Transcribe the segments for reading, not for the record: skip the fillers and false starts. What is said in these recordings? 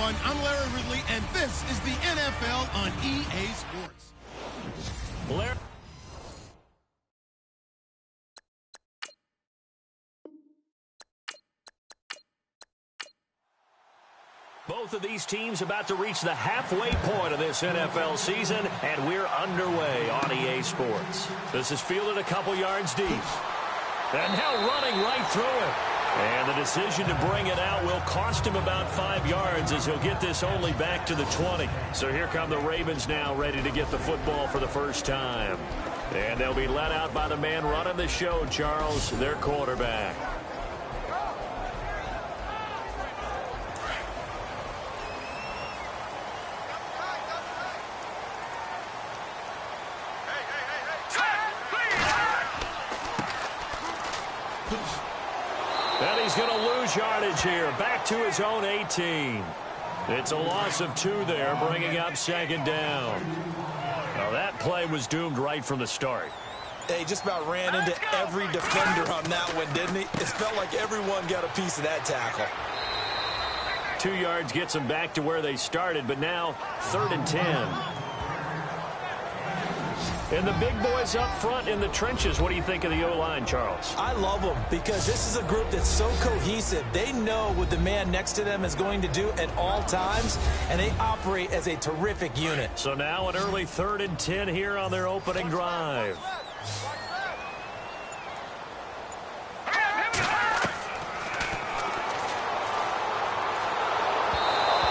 everyone. I'm Larry Ridley, and this is the NFL on EA Sports. Larry. Both of these teams about to reach the halfway point of this NFL season, and we're underway on EA Sports. This is fielded a couple yards deep. And now running right through it. And the decision to bring it out will cost him about 5 yards as he'll get this only back to the 20. So here come the Ravens now ready to get the football for the first time. And they'll be let out by the man running the show, Charles, their quarterback. And he's going to lose yardage here. Back to his own 18. It's a loss of 2 there, bringing up second down. Now that play was doomed right from the start. He just about ran into every defender on that one, didn't he? It felt like everyone got a piece of that tackle. 2 yards gets them back to where they started, but now 3rd and 10. And the big boys up front in the trenches, what do you think of the O-line, Charles? I love them because this is a group that's so cohesive. They know what the man next to them is going to do at all times, and they operate as a terrific unit. So now an early 3rd and 10 here on their opening drive.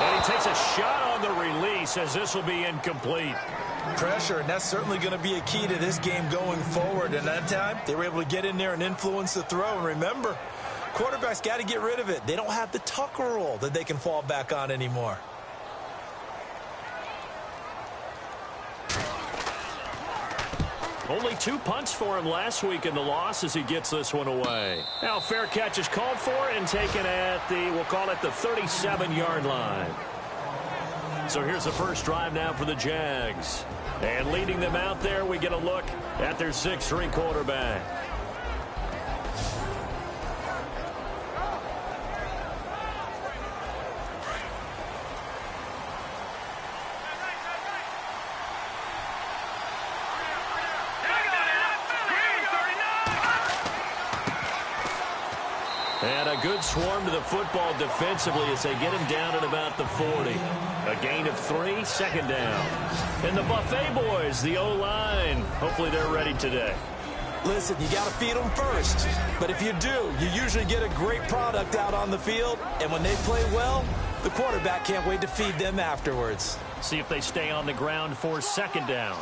And he takes a shot on the release as this will be incomplete. Pressure, and that's certainly going to be a key to this game going forward. And that time, they were able to get in there and influence the throw. And remember, quarterbacks got to get rid of it. They don't have the Tucker rule that they can fall back on anymore. Only 2 punts for him last week in the loss as he gets this one away. Now fair catch is called for and taken at the, we'll call it the 37-yard line. So here's the first drive now for the Jags. And leading them out there, we get a look at their 6'3" quarterback. And a good swarm to the football defensively as they get him down at about the 40. A gain of 3, second down. And the Buffet boys, the O-line, hopefully they're ready today. Listen, you got to feed them first. But if you do, you usually get a great product out on the field. And when they play well, the quarterback can't wait to feed them afterwards. See if they stay on the ground for second down.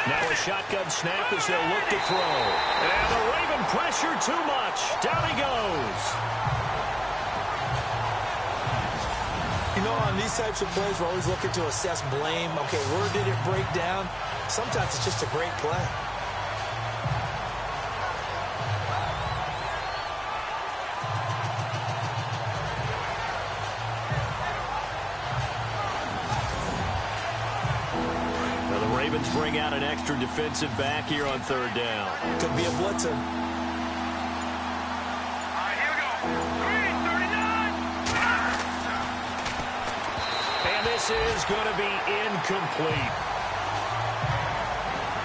Now a shotgun snap as they'll look to throw. And the Raven pressure too much. Down he goes. You know, on these types of plays, we're always looking to assess blame. Okay, where did it break down? Sometimes it's just a great play. Ravens bring out an extra defensive back here on 3rd down. Could be a blitzer. All right, here we go. 3, 39. And this is going to be incomplete.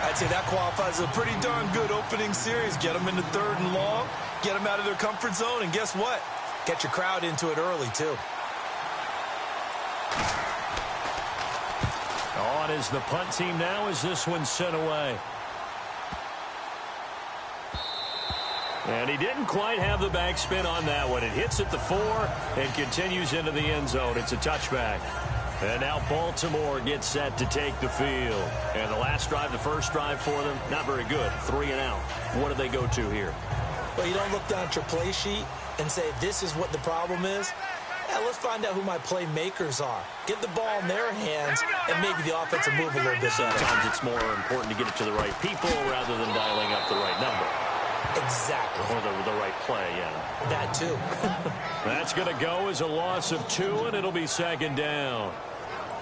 I'd say that qualifies as a pretty darn good opening series. Get them into 3rd and long, get them out of their comfort zone, and guess what? Get your crowd into it early, too. On is the punt team now as this one's sent away. And he didn't quite have the backspin on that one. It hits at the 4 and continues into the end zone. It's a touchback. And now Baltimore gets set to take the field. And the last drive, the first drive for them, not very good. 3 and out. What do they go to here? Well, you don't look down at your play sheet and say, this is what the problem is. Yeah, let's find out who my playmakers are. Get the ball in their hands, and maybe the offense will move a little bit better. Sometimes it's more important to get it to the right people rather than dialing up the right number. Exactly. Or the right play, yeah. That, too. That's going to go as a loss of 2, and it'll be second down.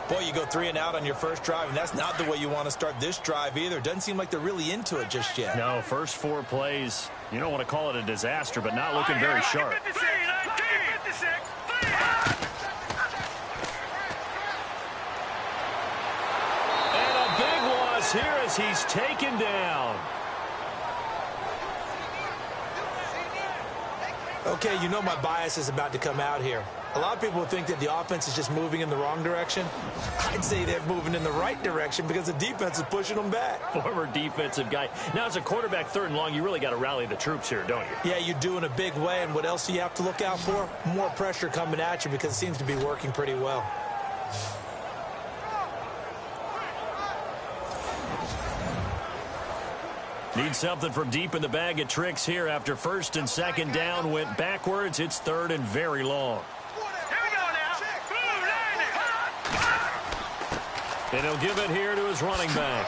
Boy, you go 3 and out on your first drive, and that's not the way you want to start this drive either. Doesn't seem like they're really into it just yet. No, first 4 plays, you don't want to call it a disaster, but not looking very sharp. And a big loss here as he's taken down. Okay, you know my bias is about to come out here. A lot of people think that the offense is just moving in the wrong direction. I'd say they're moving in the right direction because the defense is pushing them back. Former defensive guy. Now, as a quarterback 3rd and long, you really got to rally the troops here, don't you? Yeah, you do in a big way. And what else do you have to look out for? More pressure coming at you because it seems to be working pretty well. Need something from deep in the bag of tricks here after 1st and 2nd down went backwards. It's 3rd and very long. And he'll give it here to his running back.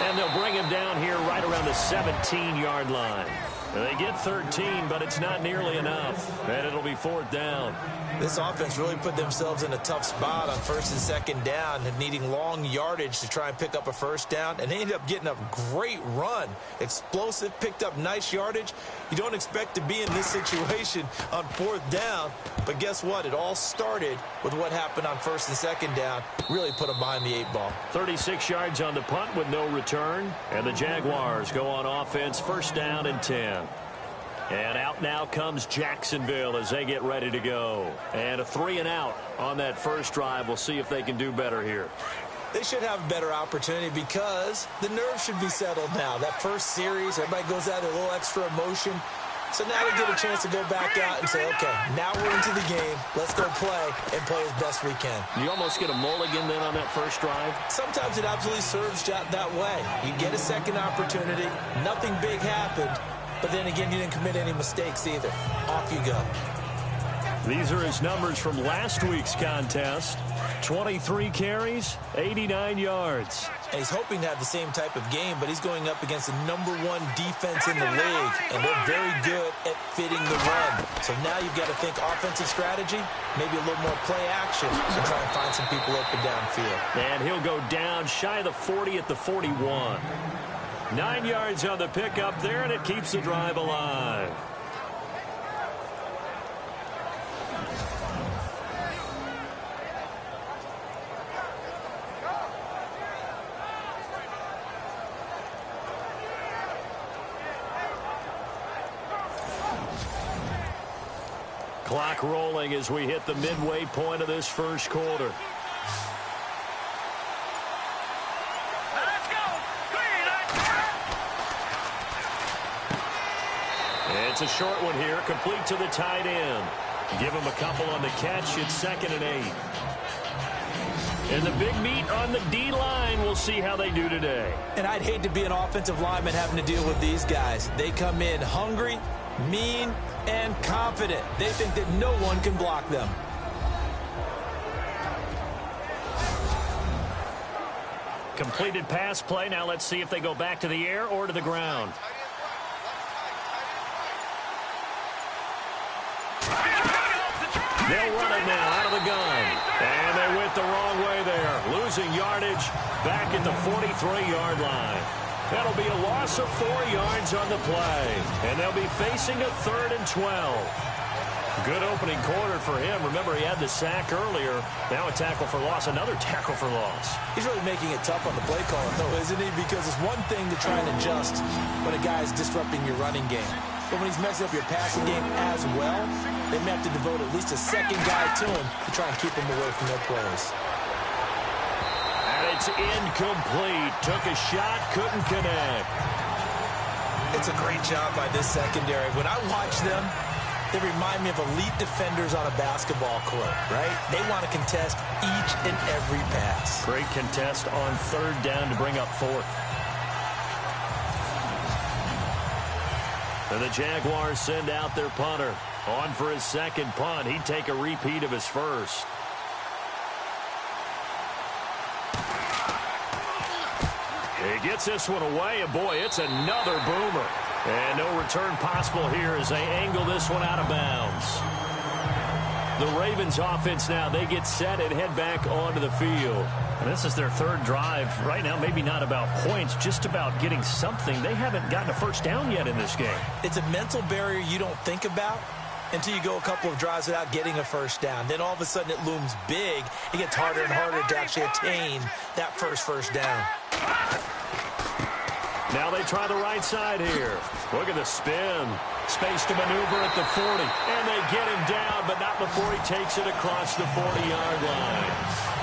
And they'll bring him down here right around the 17-yard line. They get 13, but it's not nearly enough. And it'll be 4th down. This offense really put themselves in a tough spot on 1st and 2nd down and needing long yardage to try and pick up a 1st down. And they ended up getting a great run. Explosive, picked up nice yardage. You don't expect to be in this situation on 4th down. But guess what? It all started with what happened on 1st and 2nd down. Really put them behind the 8 ball. 36 yards on the punt with no return. And the Jaguars go on offense, 1st down and 10. And out now comes Jacksonville as they get ready to go. And a 3 and out on that first drive. We'll see if they can do better here. They should have a better opportunity because the nerves should be settled now. That first series, everybody goes out with a little extra emotion. So now they get a chance to go back out and say, okay, now we're into the game. Let's go play and play as best we can. You almost get a mulligan then on that first drive? Sometimes it absolutely serves that way. You get a second opportunity. Nothing big happened. But then again, you didn't commit any mistakes either. Off you go. These are his numbers from last week's contest. 23 carries, 89 yards. And he's hoping to have the same type of game, but he's going up against the #1 defense in the league, and they're very good at fitting the run. So now you've got to think offensive strategy, maybe a little more play action, and try and find some people open downfield. And he'll go down shy of the 40 at the 41. 9 yards on the pickup there, and it keeps the drive alive. Clock rolling as we hit the midway point of this first quarter. It's a short one here, complete to the tight end. Give him a couple on the catch. It's 2nd and 8. And the big meat on the D-line. We'll see how they do today. And I'd hate to be an offensive lineman having to deal with these guys. They come in hungry, mean, and confident. They think that no one can block them. Completed pass play. Now let's see if they go back to the air or to the ground. They'll run it now out of the gun. And they went the wrong way there. Losing yardage back at the 43-yard line. That'll be a loss of 4 yards on the play. And they'll be facing a 3rd and 12. Good opening quarter for him. Remember, he had the sack earlier. Now a tackle for loss, another tackle for loss. He's really making it tough on the play caller, though, isn't he? Because it's one thing to try and adjust when a guy is disrupting your running game. But when he's messing up your passing game as well, they may have to devote at least a second guy to him to try and keep him away from their plays. And it's incomplete. Took a shot, couldn't connect. It's a great job by this secondary. When I watch them, they remind me of elite defenders on a basketball court, right? They want to contest each and every pass. Great contest on 3rd down to bring up 4th. And the Jaguars send out their punter. On for his 2nd punt. He'd take a repeat of his first. He gets this one away, and boy, it's another boomer. And no return possible here as they angle this one out of bounds. The Ravens offense now, they get set and head back onto the field. And this is their third drive. Right now, maybe not about points, just about getting something. They haven't gotten a first down yet in this game. It's a mental barrier you don't think about until you go a couple of drives without getting a first down. Then all of a sudden it looms big. It gets harder and harder to actually attain that first down. Now they try the right side here. Look at the spin. Space to maneuver at the 40. And they get him down, but not before he takes it across the 40-yard line.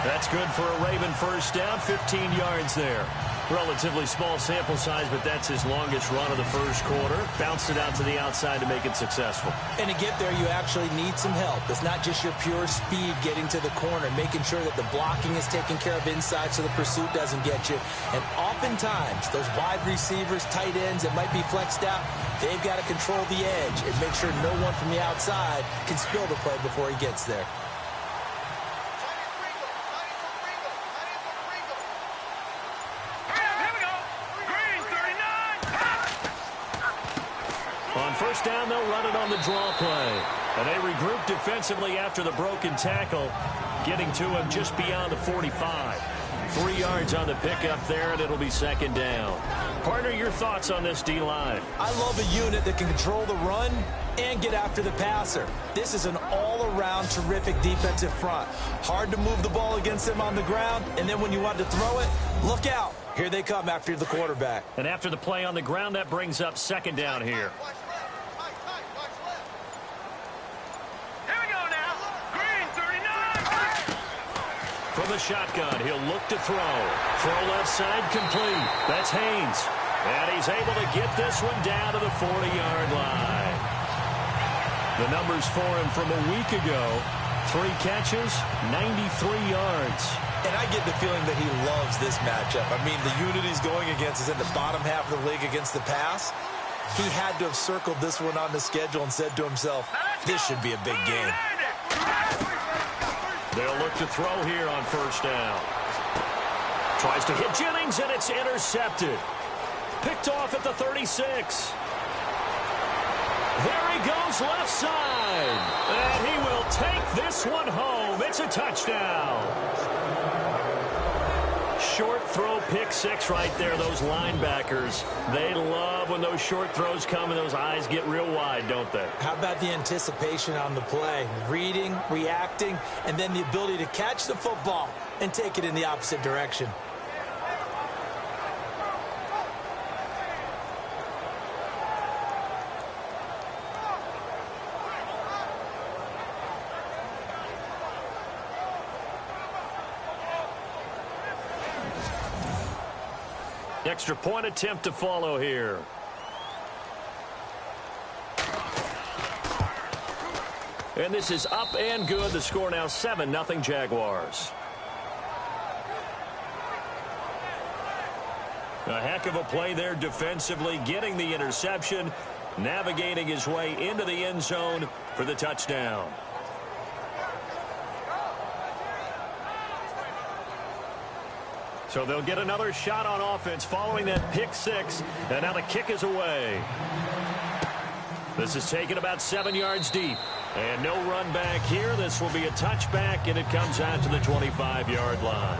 That's good for a Raven first down, 15 yards there. Relatively small sample size, but that's his longest run of the first quarter. Bounced it out to the outside to make it successful. And to get there, you actually need some help. It's not just your pure speed getting to the corner, making sure that the blocking is taken care of inside so the pursuit doesn't get you. And oftentimes, those wide receivers, tight ends that might be flexed out, they've got to control the edge and make sure no one from the outside can spill the play before he gets there. On first down, they'll run it on the draw play. And they regroup defensively after the broken tackle, getting to him just beyond the 45. 3 yards on the pickup there, and it'll be second down. Partner, your thoughts on this D-line? I love a unit that can control the run and get after the passer. This is an all-around terrific defensive front. Hard to move the ball against them on the ground, and then when you want to throw it, look out. Here they come after the quarterback. And after the play on the ground, that brings up second down here. From the shotgun, he'll look to throw. Throw left side, complete. That's Haynes. And he's able to get this one down to the 40-yard line. The numbers for him from a week ago: 3 catches, 93 yards. And I get the feeling that he loves this matchup. I mean, the unit he's going against is in the bottom half of the league against the pass. He had to have circled this one on the schedule and said to himself, this should be a big game. They'll look to throw here on first down. Tries to hit Jennings, and it's intercepted. Picked off at the 36. There he goes left side. And he will take this one home. It's a touchdown. Short throw, pick six right there. Those linebackers, they love when those short throws come and those eyes get real wide, don't they? How about the anticipation on the play? Reading, reacting, and then the ability to catch the football and take it in the opposite direction. Extra point attempt to follow here. And this is up and good. The score now 7-0 Jaguars. A heck of a play there defensively, getting the interception, navigating his way into the end zone for the touchdown. So they'll get another shot on offense following that pick six. And now the kick is away. This is taken about 7 yards deep. And no run back here. This will be a touchback, and it comes out to the 25-yard line.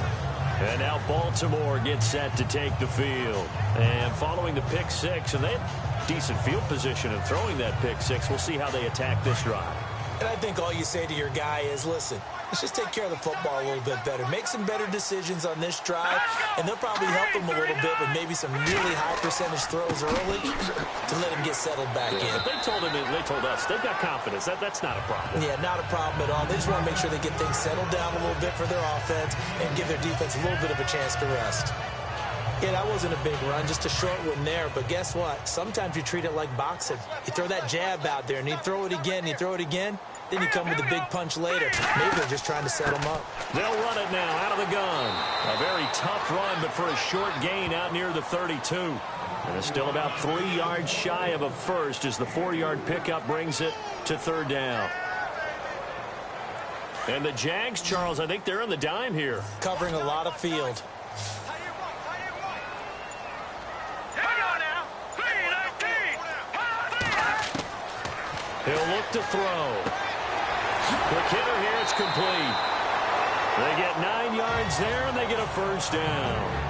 And now Baltimore gets set to take the field. And following the pick six, and they had decent field position in throwing that pick six. We'll see how they attack this drive. And I think all you say to your guy is, listen, let's just take care of the football a little bit better. Make some better decisions on this drive, and they'll probably help him a little bit with maybe some really high percentage throws early to let him get settled back in. They told us they've got confidence. That's not a problem. Yeah, not a problem at all. They just want to make sure they get things settled down a little bit for their offense and give their defense a little bit of a chance to rest. Yeah, that wasn't a big run, just a short one there. But guess what? Sometimes you treat it like boxing. You throw that jab out there, and you throw it again, you throw it again. Then you come with a big punch later. Maybe they're just trying to set them up. They'll run it now out of the gun. A very tough run, but for a short gain out near the 32. And it's still about 3 yards shy of a first as the 4-yard pickup brings it to third down. And the Jags, Charles, I think they're on the dime here. Covering a lot of field. He'll look to throw. Quick hitter here. It's complete. They get 9 yards there, and they get a first down.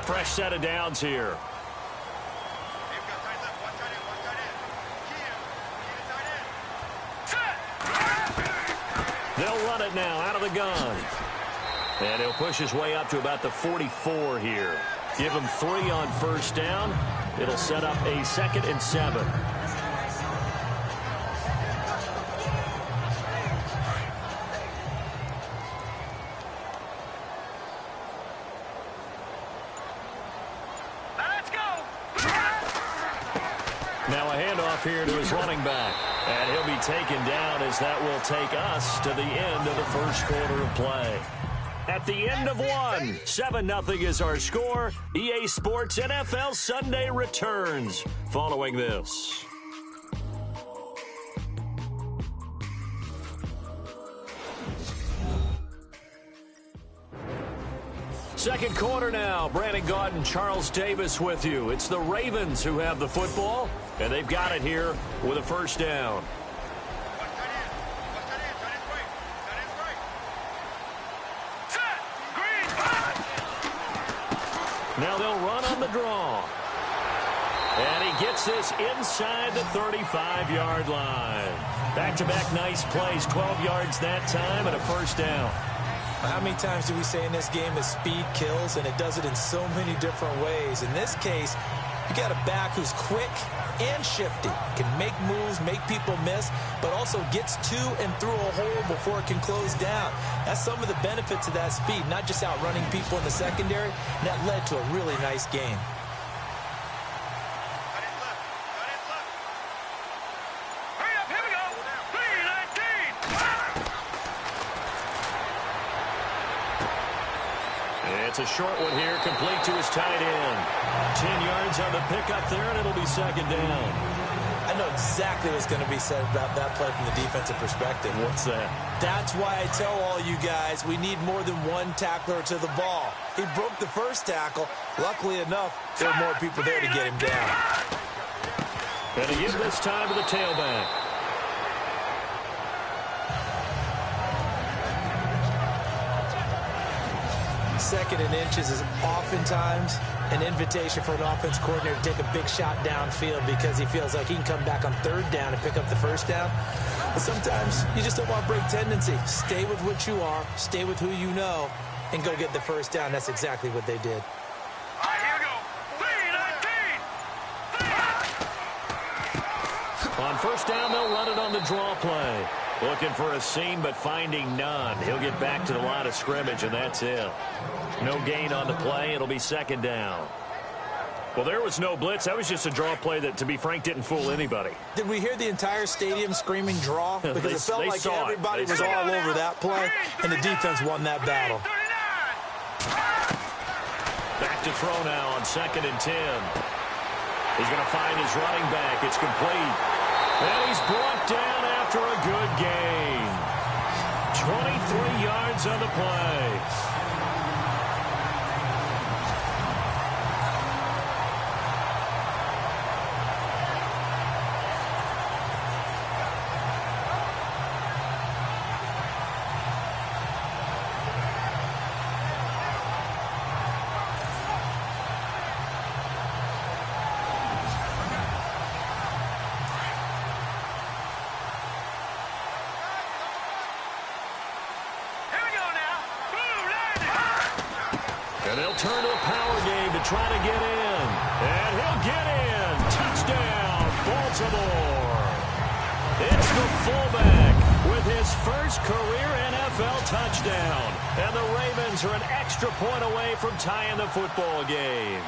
Fresh set of downs here. They'll run it now out of the gun. And he'll push his way up to about the 44 here. Give him 3 on first down. It'll set up a 2nd and 7. Now a handoff here to his running back. And he'll be taken down as that will take us to the end of the first quarter of play. At the end of one, 7-0 is our score. EA Sports NFL Sunday returns following this. Second quarter now. Brandon Gaudin, Charles Davis with you. It's the Ravens who have the football, and they've got it here with a first down. Now they'll run on the draw. And he gets this inside the 35-yard line. Back-to-back nice plays, 12 yards that time, and a first down. How many times do we say in this game that speed kills, and it does it in so many different ways? In this case, you got a back who's quick and shifty, can make moves, make people miss, but also gets to and through a hole before it can close down. That's some of the benefits of that speed, not just outrunning people in the secondary, and that led to a really nice game. It's a short one here, complete to his tight end. 10 yards on the pickup there, and it'll be second down. I know exactly what's going to be said about that play from the defensive perspective. What's that? That's why I tell all you guys we need more than one tackler to the ball. He broke the first tackle. Luckily enough, there were more people there to get him down. And he gives this time to the tailback. Second and inches is oftentimes an invitation for an offense coordinator to take a big shot downfield because he feels like he can come back on third down and pick up the first down. But sometimes you just don't want break tendency. Stay with what you are, stay with who you know, and go get the first down. That's exactly what they did. All right, here we go. On first down, they'll run it on the draw play. Looking for a seam, but finding none. He'll get back to the line of scrimmage, and that's it. No gain on the play. It'll be second down. Well, there was no blitz. That was just a draw play that, to be frank, didn't fool anybody. Did we hear the entire stadium screaming draw? Because it felt like everybody was all over that play, and the defense won that battle. Back to throw now on 2nd and 10. He's going to find his running back. It's complete. And he's brought down after a good gain. 23 yards on the play. And they'll turn to a power game to try to get in. And he'll get in. Touchdown, Baltimore. It's the fullback with his first career NFL touchdown. And the Ravens are an extra point away from tying the football game.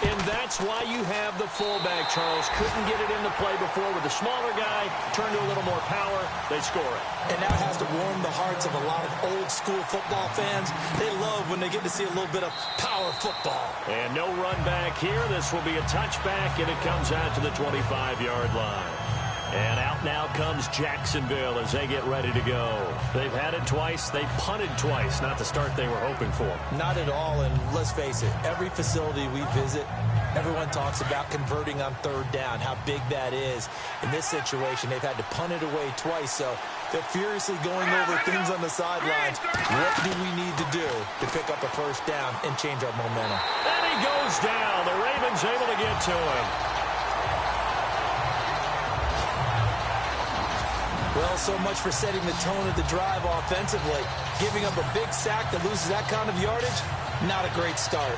In And that's why you have the fullback, Charles. Couldn't get it into play before with the smaller guy. Turned to a little more power. They score it. And that has to warm the hearts of a lot of old-school football fans. They love when they get to see a little bit of power football. And no run back here. This will be a touchback, and it comes out to the 25-yard line. And out now comes Jacksonville as they get ready to go. They've had it twice. They've punted twice. Not the start they were hoping for. Not at all, and let's face it, every facility we visit, everyone talks about converting on third down, how big that is. In this situation, they've had to punt it away twice, so they're furiously going over things on the sidelines. What do we need to do to pick up a first down and change our momentum? And he goes down. The Ravens able to get to him. Well, so much for setting the tone of the drive offensively. Giving up a big sack that loses that kind of yardage, not a great start.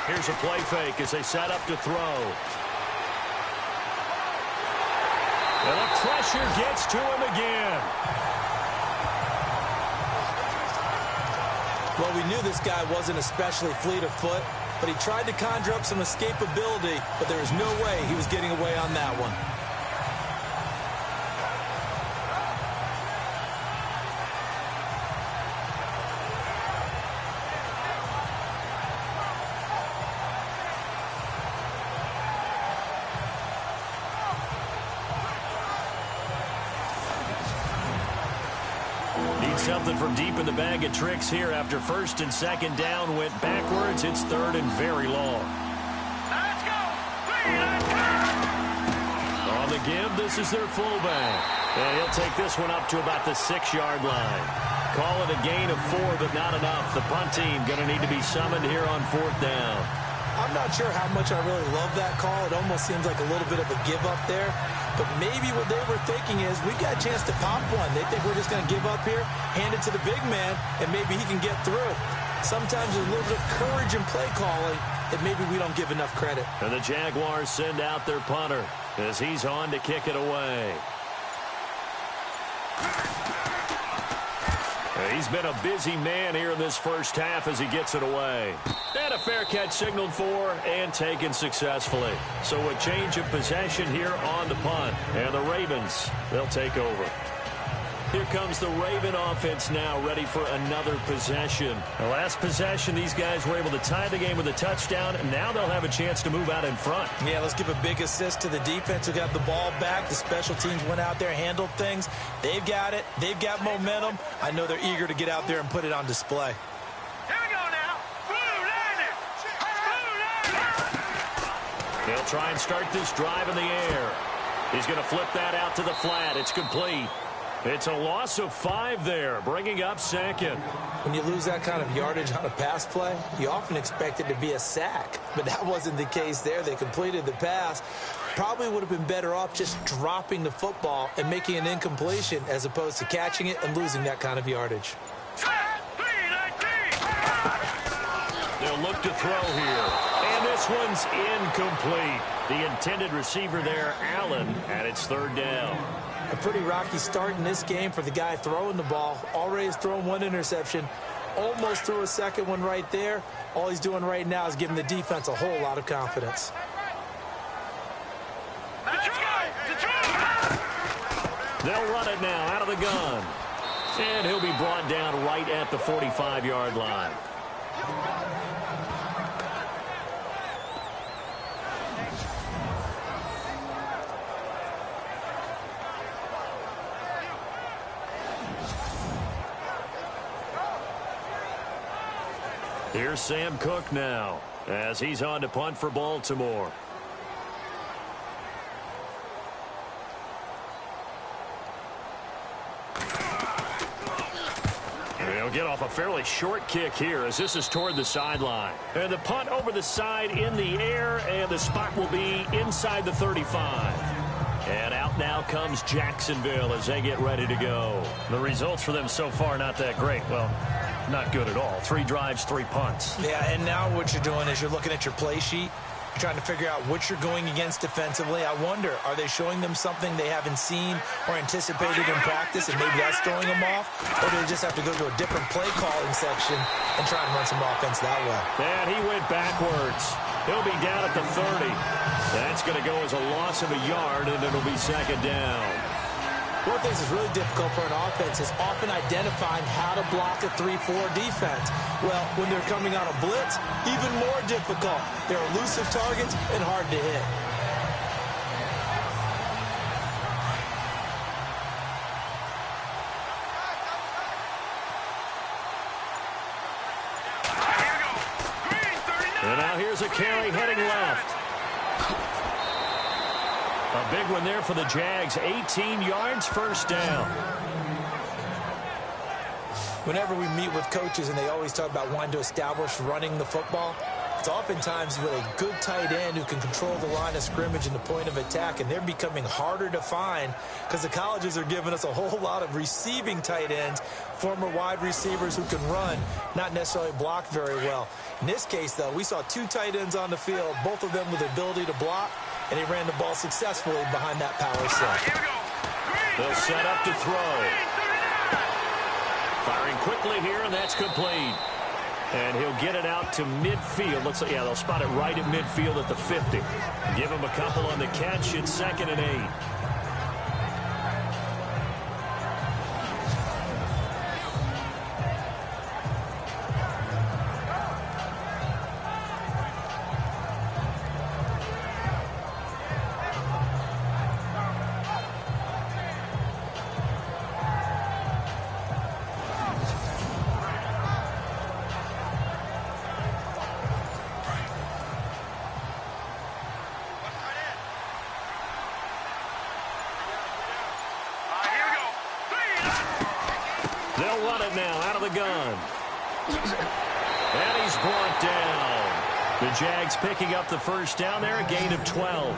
Here's a play fake as they set up to throw. And the pressure gets to him again. Well, we knew this guy wasn't especially fleet of foot, but he tried to conjure up some escapability, but there was no way he was getting away on that one. Something from deep in the bag of tricks here after first and second down went backwards. It's third and very long. Let's go! On the give, this is their fullback. And he'll take this one up to about the 6-yard line. Call it a gain of 4, but not enough. The punt team going to need to be summoned here on fourth down. I'm not sure how much I really love that call. It almost seems like a little bit of a give up there. But maybe what they were thinking is, we've got a chance to pop one. They think we're just going to give up here, hand it to the big man, and maybe he can get through. Sometimes there's a little bit of courage in play calling that maybe we don't give enough credit. And the Jaguars send out their punter as he's on to kick it away. He's been a busy man here in this first half as he gets it away. And a fair catch signaled for and taken successfully. So a change of possession here on the punt. And the Ravens, they'll take over. Here comes the Raven offense now, ready for another possession. The last possession, these guys were able to tie the game with a touchdown, and now they'll have a chance to move out in front. Yeah, let's give a big assist to the defense who got the ball back. The special teams went out there, handled things. They've got it. They've got momentum. I know they're eager to get out there and put it on display. Here we go now. They'll try and start this drive in the air. He's going to flip that out to the flat. It's complete. It's a loss of 5 there, bringing up second. When you lose that kind of yardage on a pass play, you often expect it to be a sack. But that wasn't the case there. They completed the pass. Probably would have been better off just dropping the football and making an incompletion as opposed to catching it and losing that kind of yardage. They'll look to throw here. And this one's incomplete. The intended receiver there, Allen, and it's third down. A pretty rocky start in this game for the guy throwing the ball. Already has thrown 1 interception. Almost threw a second one right there. All he's doing right now is giving the defense a whole lot of confidence. They'll run it now out of the gun. And he'll be brought down right at the 45-yard line. Here's Sam Cook now as he's on to punt for Baltimore. They'll get off a fairly short kick here as this is toward the sideline. And the punt over the side in the air, and the spot will be inside the 35. And out Out now comes Jacksonville as they get ready to go. The results for them so far not that great. Well, not good at all. 3 drives, 3 punts. Yeah, and now what you're doing is you're looking at your play sheet. You're trying to figure out what you're going against defensively. I wonder, are they showing them something they haven't seen or anticipated in practice, and maybe that's throwing them off? Or do they just have to go to a different play calling section and try and run some offense that way? And he went backwards. He'll be down at the 30. That's going to go as a loss of a yard, and it'll be second down. One of the things that's really difficult for an offense is often identifying how to block a 3-4 defense. Well, when they're coming on a blitz, even more difficult. They're elusive targets and hard to hit. And now here's a carry heading left. A big one there for the Jags. 18 yards, first down. Whenever we meet with coaches and they always talk about wanting to establish running the football, it's oftentimes with a good tight end who can control the line of scrimmage and the point of attack, and they're becoming harder to find because the colleges are giving us a whole lot of receiving tight ends, former wide receivers who can run, not necessarily block very well. In this case, though, we saw 2 tight ends on the field, both of them with the ability to block, and he ran the ball successfully behind that power set. They'll set up to throw. Firing quickly here, and that's complete. And he'll get it out to midfield. Looks like, yeah, they'll spot it right at midfield at the 50. Give him a couple on the catch. It's 2nd and 8. They'll run it now out of the gun. And he's brought down. The Jags picking up the first down there, a gain of 12.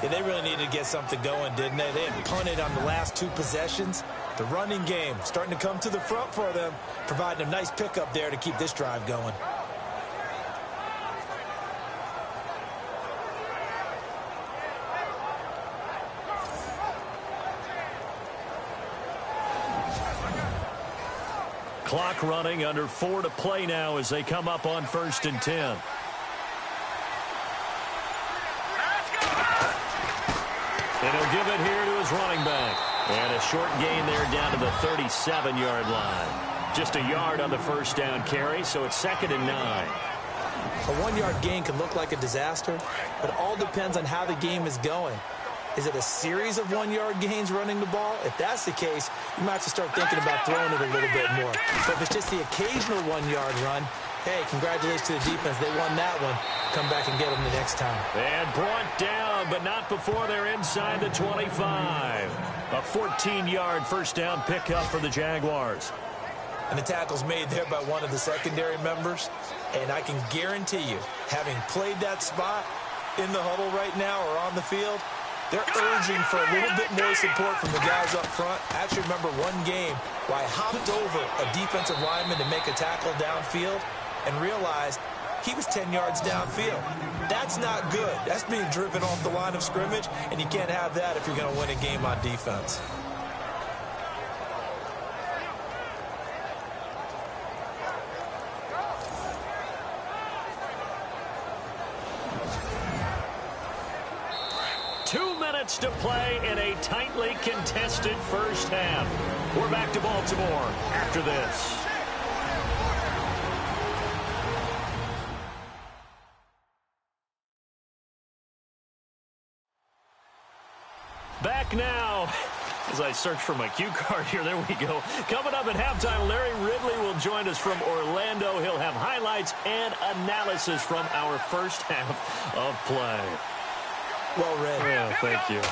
Yeah, they really needed to get something going, didn't they? They had punted on the last 2 possessions. The running game starting to come to the front for them, providing a nice pickup there to keep this drive going. Clock running, under 4 to play now as they come up on 1st and 10. And he'll give it here to his running back. And a short gain there down to the 37-yard line. Just a yard on the first down carry, so it's 2nd and 9. A 1-yard gain can look like a disaster, but it all depends on how the game is going. Is it a series of 1-yard gains running the ball? If that's the case, you might have to start thinking about throwing it a little bit more. But if it's just the occasional 1-yard run, hey, congratulations to the defense. They won that one. Come back and get them the next time. And brought down, but not before they're inside the 25. A 14-yard first down pickup for the Jaguars. And the tackle's made there by one of the secondary members. And I can guarantee you, having played that spot in the huddle right now or on the field, they're urging for a little bit more support from the guys up front. I actually remember one game where I hopped over a defensive lineman to make a tackle downfield and realized he was 10 yards downfield. That's not good. That's being driven off the line of scrimmage, and you can't have that if you're going to win a game on defense. To play in a tightly contested first half. We're back to Baltimore after this. Back now. As I search for my cue card here, there we go. Coming up at halftime, Larry Ridley will join us from Orlando. He'll have highlights and analysis from our first half of play. Well read. Yeah, thank you.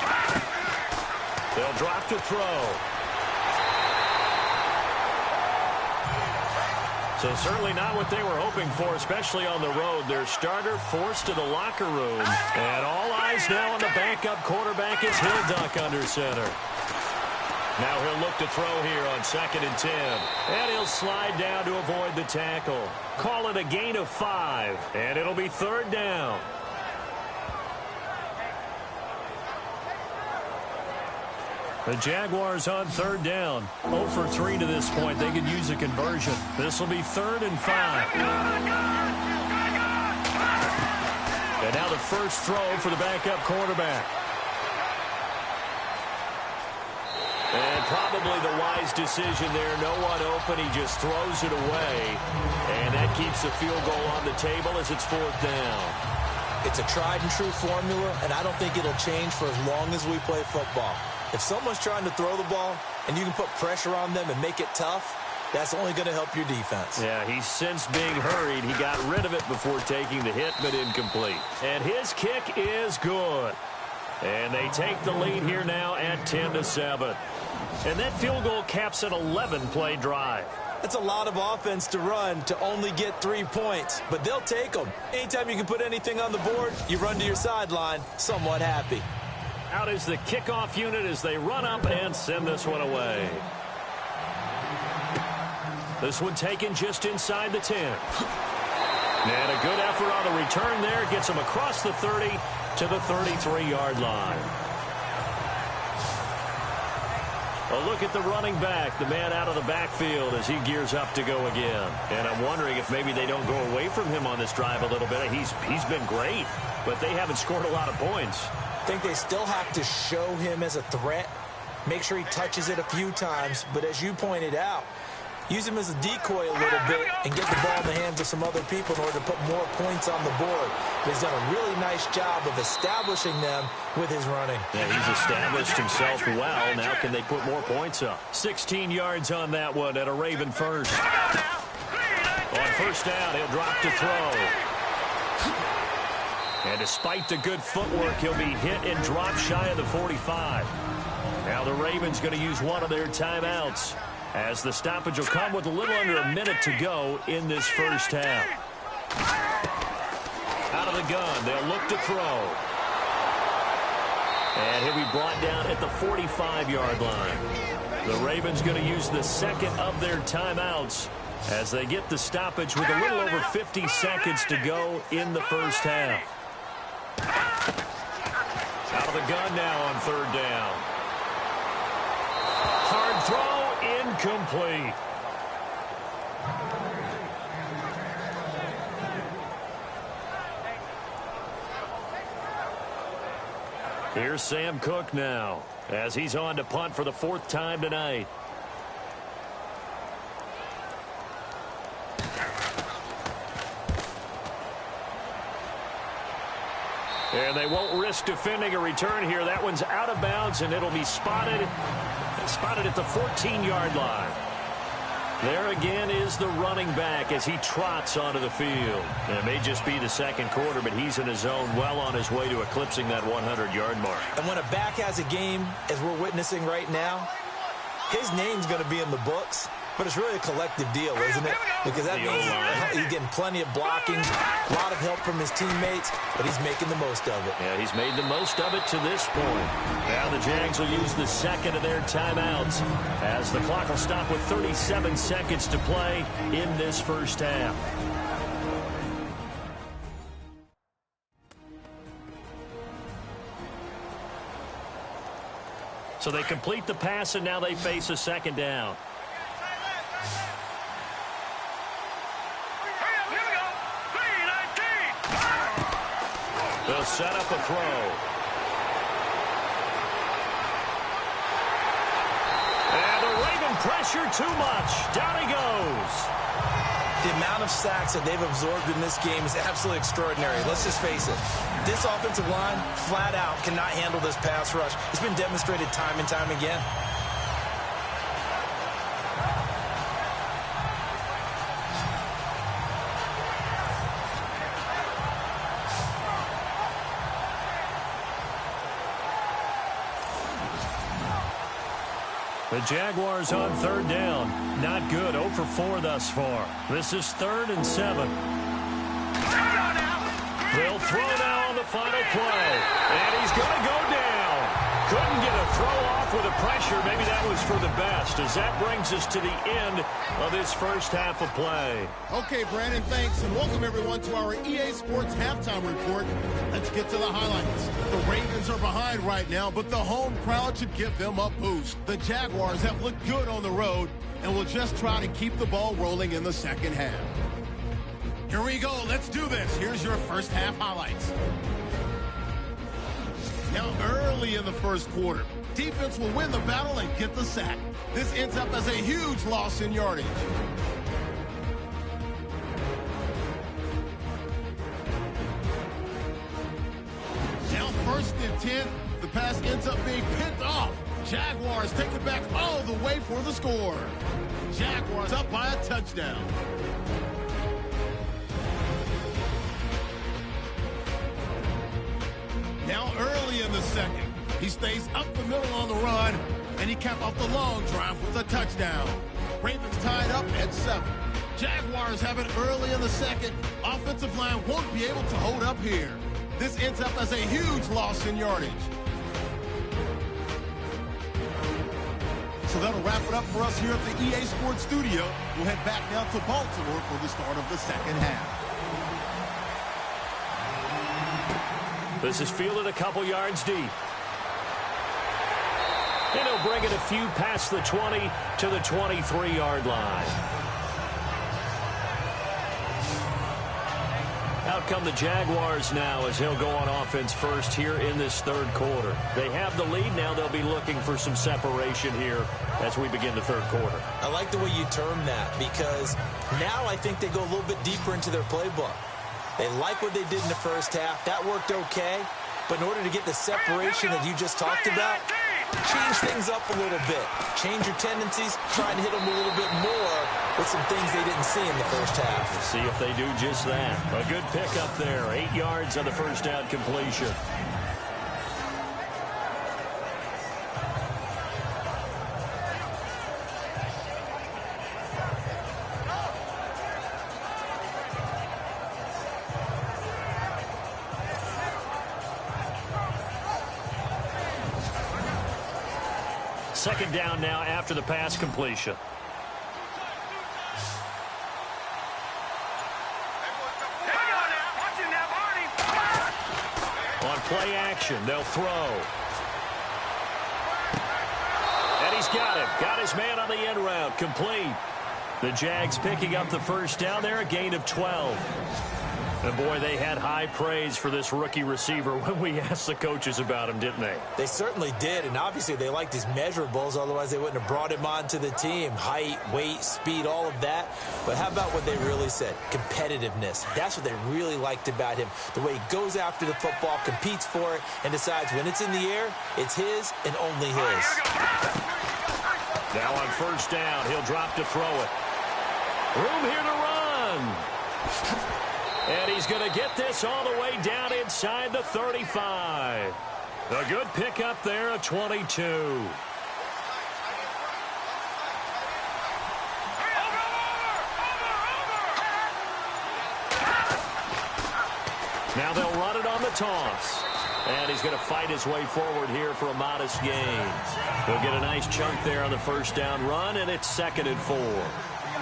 They'll drop to throw. So certainly not what they were hoping for, especially on the road. Their starter forced to the locker room. And all eyes now on the backup quarterback as he'll duck under center. Now he'll look to throw here on 2nd and 10. And he'll slide down to avoid the tackle. Call it a gain of 5. And it'll be 3rd down. The Jaguars on 3rd down. 0 for 3 to this point. They could use a conversion. This will be 3rd and 5. And now the first throw for the backup quarterback. And probably the wise decision there. No one open. He just throws it away. And that keeps the field goal on the table as it's 4th down. It's a tried and true formula, and I don't think it'll change for as long as we play football. If someone's trying to throw the ball and you can put pressure on them and make it tough, that's only going to help your defense. Yeah, he's sensed being hurried. He got rid of it before taking the hit, but incomplete. And his kick is good. And they take the lead here now at 10-7. And that field goal caps an 11-play drive. That's a lot of offense to run to only get 3 points, but they'll take them. Anytime you can put anything on the board, you run to your sideline somewhat happy. Out is the kickoff unit as they run up and send this one away. This one taken just inside the 10. And a good effort on the return there. Gets him across the 30 to the 33-yard line. A look at the running back, the man out of the backfield as he gears up to go again. And I'm wondering if maybe they don't go away from him on this drive a little bit. He's been great, but they haven't scored a lot of points. I think they still have to show him as a threat, make sure he touches it a few times, but as you pointed out, use him as a decoy a little bit and get the ball in the hands of some other people in order to put more points on the board. But he's done a really nice job of establishing them with his running. Yeah, he's established himself well. Now can they put more points up? 16 yards on that one at a Raven first. On first down, he'll drop to throw. And despite the good footwork, he'll be hit and drop shy of the 45. Now the Ravens going to use one of their timeouts, as the stoppage will come with a little under a minute to go in this first half. Out of the gun, they'll look to throw. And he'll be brought down at the 45-yard line. The Ravens going to use the second of their timeouts as they get the stoppage with a little over 50 seconds to go in the first half. Out of the gun now on 3rd down. Hard throw, incomplete. Here's Sam Cook now as he's on to punt for the 4th time tonight. And they won't risk defending a return here. That one's out of bounds, and it'll be spotted at the 14-yard line. There again is the running back as he trots onto the field. And it may just be the second quarter, but he's in his zone, well on his way to eclipsing that 100-yard mark. And when a back has a game, as we're witnessing right now, his name's going to be in the books. But it's really a collective deal, isn't it? Because that means he's getting plenty of blocking, a lot of help from his teammates, but he's making the most of it. Yeah, he's made the most of it to this point. Now the Jags will use the second of their timeouts as the clock will stop with 37 seconds to play in this first half. So they complete the pass, and now they face a second down. They'll set up a throw. And the Raven pressure too much. Down he goes. The amount of sacks that they've absorbed in this game is absolutely extraordinary. Let's just face it. This offensive line, flat out, cannot handle this pass rush. It's been demonstrated time and time again. The Jaguars on third down. Not good. 0 for 4 thus far. This is 3rd and 7. They'll throw now on the final play. And he's going to go down. Couldn't get a throw off with the pressure. Maybe that was for the best, as that brings us to the end of this first half of play. Okay, Brandon, thanks, and welcome everyone to our EA Sports Halftime Report. Let's get to the highlights. The Ravens are behind right now, but the home crowd should give them a boost. The Jaguars have looked good on the road and will just try to keep the ball rolling in the second half. Here we go. Let's do this. Here's your first half highlights. Now, early in the first quarter, defense will win the battle and get the sack. This ends up as a huge loss in yardage. Now, 1st and 10, the pass ends up being picked off. Jaguars take it back all the way for the score. Jaguars up by a touchdown. Now early in the second, he stays up the middle on the run, and he capped off the long drive with a touchdown. Ravens tied up at 7. Jaguars have it early in the second. Offensive line won't be able to hold up here. This ends up as a huge loss in yardage. So that'll wrap it up for us here at the EA Sports Studio. We'll head back down to Baltimore for the start of the second half. This is fielded a couple yards deep. And he'll bring it a few past the 20 to the 23-yard line. Out come the Jaguars now as he'll go on offense first here in this third quarter. They have the lead now. They'll be looking for some separation here as we begin the third quarter. I like the way you term that, because now I think they go a little bit deeper into their playbook. They like what they did in the first half. That worked okay. But in order to get the separation that you just talked about, change things up a little bit. Change your tendencies. Try and hit them a little bit more with some things they didn't see in the first half. Let's see if they do just that. A good pickup there. 8 yards on the first down completion. Second down now after the pass completion. On play action, they'll throw. And he's got him. Got his man on the end route. Complete. The Jags picking up the first down there, a gain of 12. And, boy, they had high praise for this rookie receiver when we asked the coaches about him, didn't they? They certainly did, and obviously they liked his measurables. Otherwise, they wouldn't have brought him onto the team. Height, weight, speed, all of that. But how about what they really said? Competitiveness. That's what they really liked about him. The way he goes after the football, competes for it, and decides when it's in the air, it's his and only his. Now on first down, he'll drop to throw it. Room here to run. And he's going to get this all the way down inside the 35. A good pickup there, a 22. Now they'll run it on the toss. And he's going to fight his way forward here for a modest gain. He'll get a nice chunk there on the first down run, and it's 2nd and 4.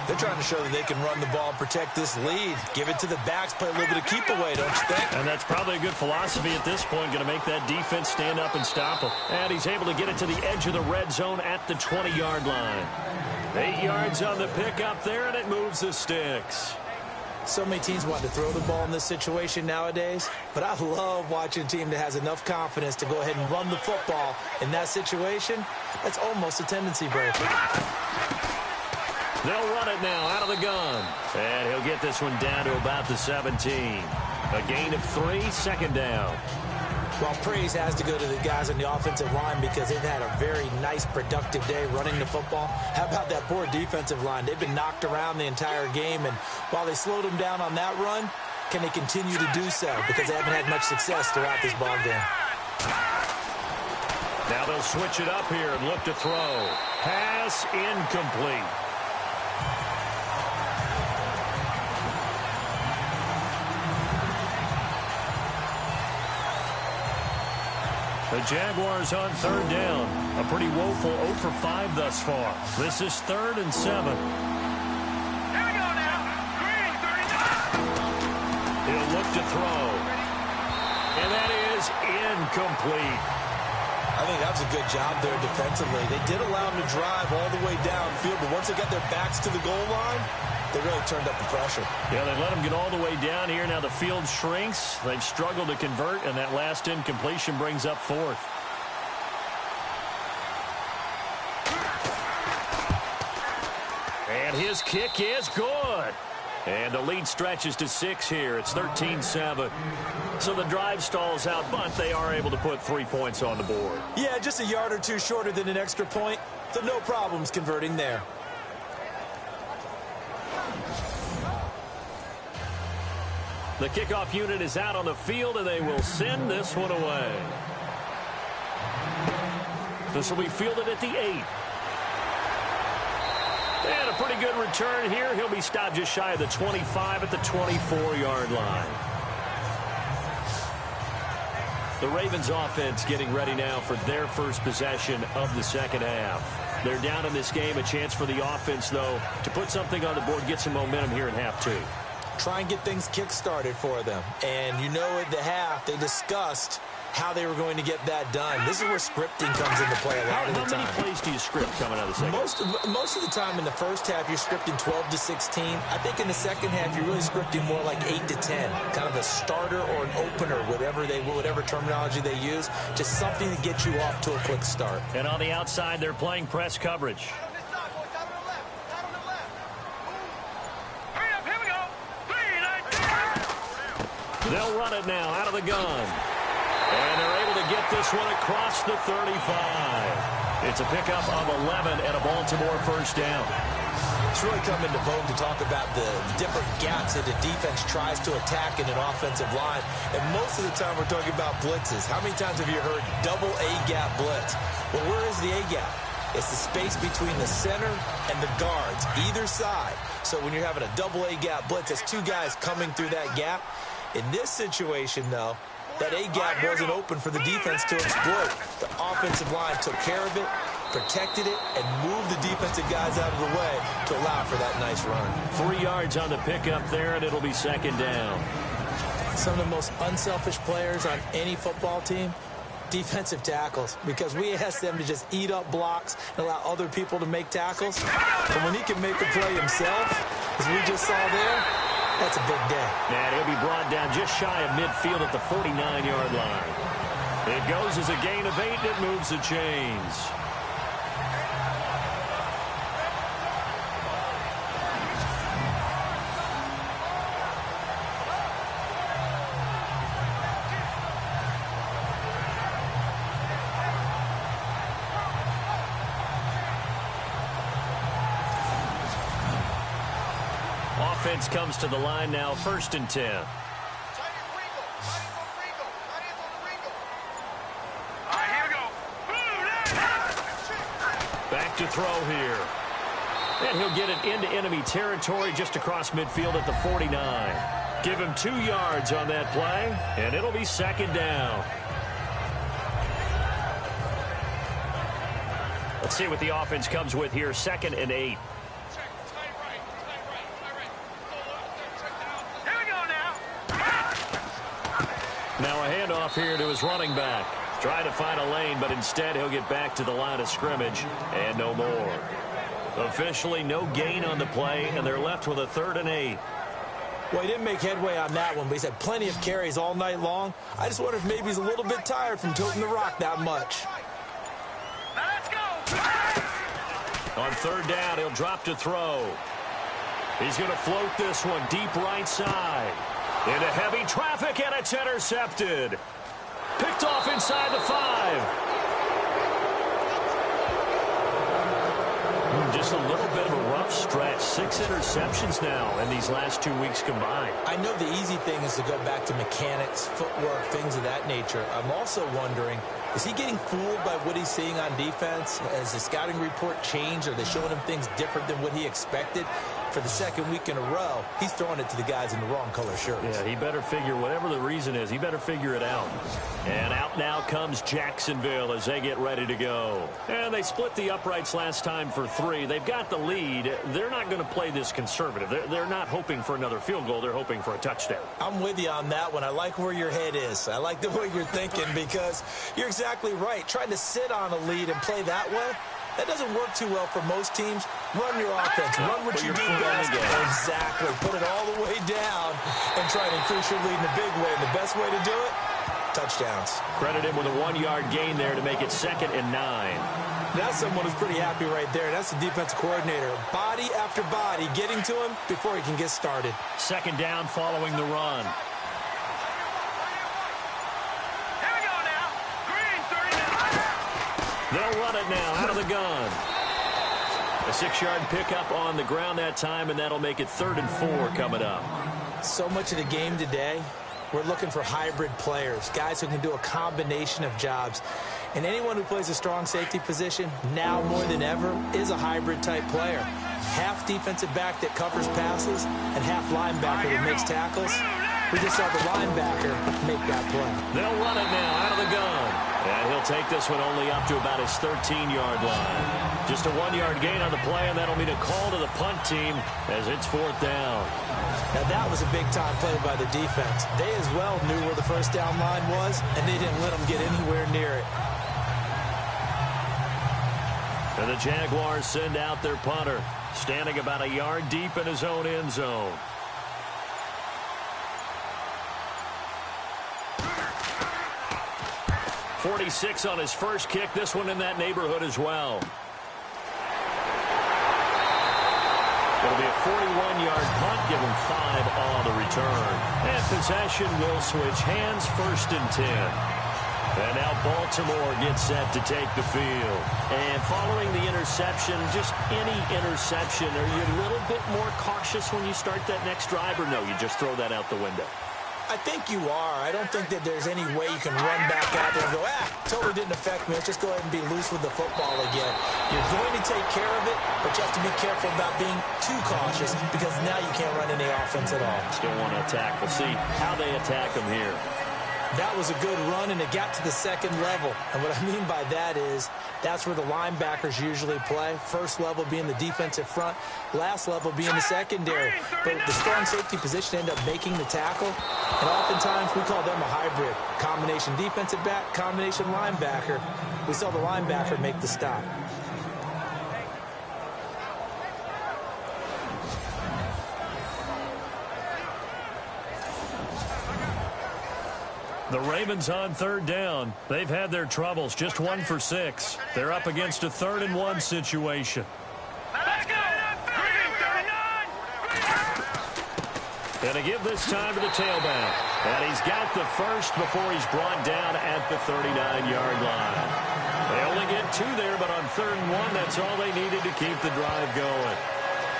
They're trying to show that they can run the ball and protect this lead. Give it to the backs, play a little bit of keep away, don't you think? And that's probably a good philosophy at this point, going to make that defense stand up and stop him. And he's able to get it to the edge of the red zone at the 20-yard line. 8 yards on the pickup there, and it moves the sticks. So many teams want to throw the ball in this situation nowadays, but I love watching a team that has enough confidence to go ahead and run the football in that situation. That's almost a tendency breaker. They'll run it now out of the gun. And he'll get this one down to about the 17. A gain of 3, 2nd down. Well, praise has to go to the guys on the offensive line because they've had a very nice, productive day running the football. How about that poor defensive line? They've been knocked around the entire game, and while they slowed them down on that run, can they continue to do so? Because they haven't had much success throughout this ball game. Now they'll switch it up here and look to throw. Pass incomplete. The Jaguars on third down. A pretty woeful 0 for 5 thus far. This is 3rd and 7. Here we go now. Green, 39. He'll look to throw. And that is incomplete. I think that was a good job there defensively. They did allow them to drive all the way downfield, but once they got their backs to the goal line, they really turned up the pressure. Yeah, they let them get all the way down here. Now the field shrinks. They've struggled to convert, and that last incompletion brings up 4th. And his kick is good. And the lead stretches to 6 here. It's 13-7. So the drive stalls out, but they are able to put 3 points on the board. Yeah, just a yard or two shorter than an extra point, so no problems converting there. The kickoff unit is out on the field, and they will send this one away. This will be fielded at the 8. And a pretty good return here. He'll be stopped just shy of the 25 at the 24-yard line. The Ravens offense getting ready now for their first possession of the second half. They're down in this game. A chance for the offense, though, to put something on the board, get some momentum here in half 2. Try and get things kick-started for them. And you know at the half, they discussed how they were going to get that done. This is where scripting comes into play a lot of the time. How many plays do you script coming out of the second? Most of the time in the first half, you're scripting 12 to 16. I think in the second half, you're really scripting more like 8 to 10. Kind of a starter or an opener, whatever terminology they use. Just something to get you off to a quick start. And on the outside, they're playing press coverage. They'll run it now out of the gun. And they're able to get this one across the 35. It's a pickup of 11 and a Baltimore first down. It's really come into vogue to talk about the different gaps that the defense tries to attack in an offensive line. And most of the time we're talking about blitzes. How many times have you heard double A-gap blitz? Well, where is the A-gap? It's the space between the center and the guards, either side. So when you're having a double A-gap blitz, it's 2 guys coming through that gap. In this situation, though, that A-gap wasn't open for the defense to exploit. The offensive line took care of it, protected it, and moved the defensive guys out of the way to allow for that nice run. 3 yards on the pickup there, and it'll be second down. Some of the most unselfish players on any football team, defensive tackles, because we ask them to just eat up blocks and allow other people to make tackles. And when he can make a play himself, as we just saw there, that's a big day. And he'll be brought down just shy of midfield at the 49-yard line. It goes as a gain of 8, and it moves the chains. Offense comes to the line now, 1st and 10. Back to throw here. And he'll get it into enemy territory just across midfield at the 49. Give him 2 yards on that play, and it'll be second down. Let's see what the offense comes with here, 2nd and 8. Now a handoff here to his running back. Trying to find a lane, but instead he'll get back to the line of scrimmage and no more. Officially no gain on the play, and they're left with a 3rd and 8. Well, he didn't make headway on that one, but he's had plenty of carries all night long. I just wonder if maybe he's a little bit tired from toting the rock that much. Let's go. On 3rd down, he'll drop to throw. He's going to float this one deep right side. Into heavy traffic, and it's intercepted. Picked off inside the 5. Just a little bit of a rough stretch. 6 interceptions now in these last 2 weeks combined. I know the easy thing is to go back to mechanics, footwork, things of that nature. I'm also wondering, is he getting fooled by what he's seeing on defense? Has the scouting report changed? Are they showing him things different than what he expected? For the second week in a row, he's throwing it to the guys in the wrong color shirts. Yeah, he better figure, whatever the reason is, he better figure it out. And out now comes Jacksonville as they get ready to go. And they split the uprights last time for 3. They've got the lead. They're not going to play this conservative. They're not hoping for another field goal. They're hoping for a touchdown. I'm with you on that one. I like where your head is. I like the way you're thinking because you're exactly right. Trying to sit on a lead and play that way, that doesn't work too well for most teams. Run your offense. Run what you do best. Exactly. Put it all the way down and try to increase your lead in a big way. And the best way to do it, touchdowns. Credit him with a 1-yard gain there to make it 2nd and 9. That's someone who's pretty happy right there. That's the defensive coordinator. Body after body getting to him before he can get started. 2nd down following the run. Here we go now. Green, 39. They'll run it now out of the gun. A 6-yard pickup on the ground that time, and that'll make it 3rd and 4 coming up. So much of the game today, we're looking for hybrid players, guys who can do a combination of jobs. And anyone who plays a strong safety position, now more than ever, is a hybrid-type player. Half defensive back that covers passes and half linebacker that makes tackles. We just saw the linebacker make that play. They'll run it now out of the gun. And he'll take this one only up to about his 13-yard line. Just a 1-yard gain on the play, and that'll mean a call to the punt team as it's 4th down. Now, that was a big-time play by the defense. They as well knew where the first down line was, and they didn't let them get anywhere near it. And the Jaguars send out their punter, standing about a yard deep in his own end zone. .46 on his first kick. This one in that neighborhood as well. It'll be a 41-yard punt. Give him 5 on the return. And possession will switch hands, 1st and 10. And now Baltimore gets set to take the field. And following the interception, just any interception, are you a little bit more cautious when you start that next drive, or no, you just throw that out the window? I think you are. I don't think that there's any way you can run back out there and go, totally didn't affect me. Let's just go ahead and be loose with the football again. You're going to take care of it, but you have to be careful about being too cautious because now you can't run any offense at all. Still want to attack. We'll see how they attack them here. That was a good run, and it got to the 2nd level. And what I mean by that is that's where the linebackers usually play. First level being the defensive front, last level being the secondary. But the strong safety position ended up making the tackle, and oftentimes we call them a hybrid. Combination defensive back, combination linebacker. We saw the linebacker make the stop. The Ravens on 3rd down. They've had their troubles, just 1 for 6. They're up against a 3rd and 1 situation. Let's go. Green, 39. And to give this time to the tailback. And he's got the first before he's brought down at the 39-yard line. They only get 2 there, but on 3rd and 1, that's all they needed to keep the drive going.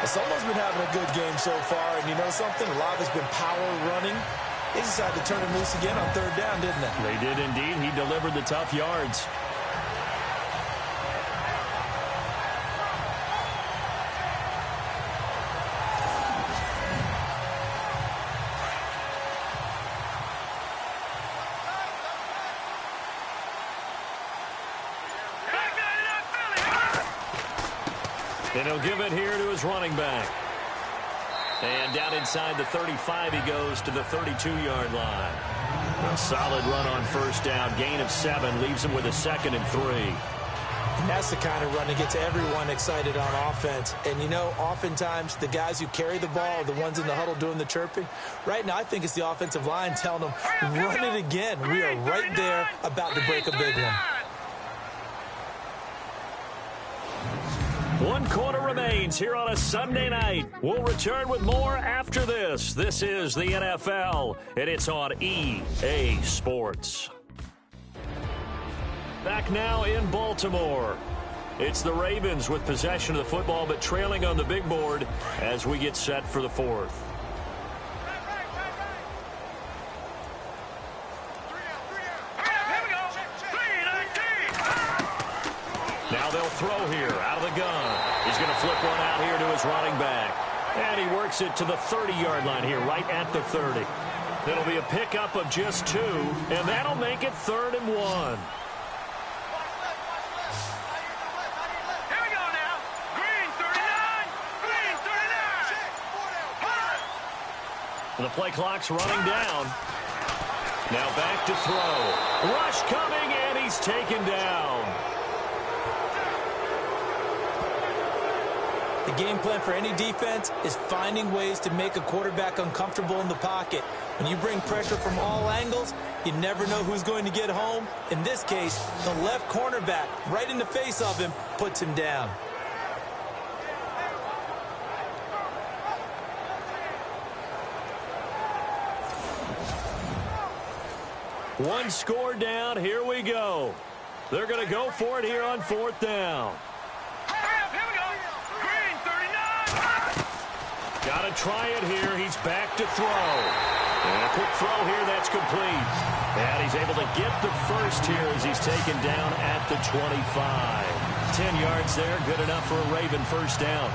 Someone's been having a good game so far, and you know something? A lot has been power running. They decided to turn him loose again on 3rd down, didn't they? They did indeed. He delivered the tough yards. And he'll give it here to his running back. And down inside the 35, he goes to the 32-yard line. A solid run on 1st down. Gain of 7 leaves him with a 2nd and 3. And that's the kind of run that gets everyone excited on offense. And, you know, oftentimes the guys who carry the ball are the ones in the huddle doing the chirping. Right now, I think it's the offensive line telling them, run it again. We are right there about to break a big one. 1 quarter remains here on a Sunday night. We'll return with more after this. This is the NFL, and it's on EA Sports. Back now in Baltimore. It's the Ravens with possession of the football, but trailing on the big board as we get set for the fourth. Now they'll throw here out of the gun. He's going to flip one out here to his running back. And he works it to the 30-yard line here, right at the 30. It'll be a pickup of just 2, and that'll make it 3rd and 1. Here we go now. Green 39. Green 39. The play clock's running down. Now back to throw. Rush coming, and he's taken down. The game plan for any defense is finding ways to make a quarterback uncomfortable in the pocket. When you bring pressure from all angles, you never know who's going to get home. In this case, the left cornerback, right in the face of him, puts him down. One score down. Here we go. They're going to go for it here on 4th down. Here we go. Green 39. Got to try it here. He's back to throw. And a quick throw here. That's complete. And he's able to get the first here as he's taken down at the 25. 10 yards there. Good enough for a Raven first down.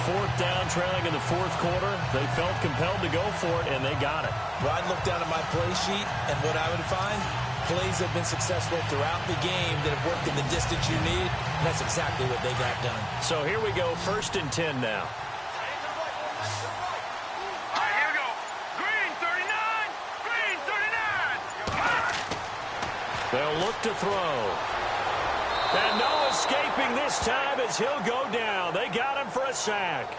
4th down, trailing in the 4th quarter. They felt compelled to go for it, and they got it. Well, I'd look down at my play sheet, and what I would find, plays have been successful throughout the game that have worked in the distance you need, and that's exactly what they got done. So here we go, 1st and 10 now. All right, here we go. Green 39. Green 39. They'll look to throw. And no escaping this time as he'll go down. They got him for a sack.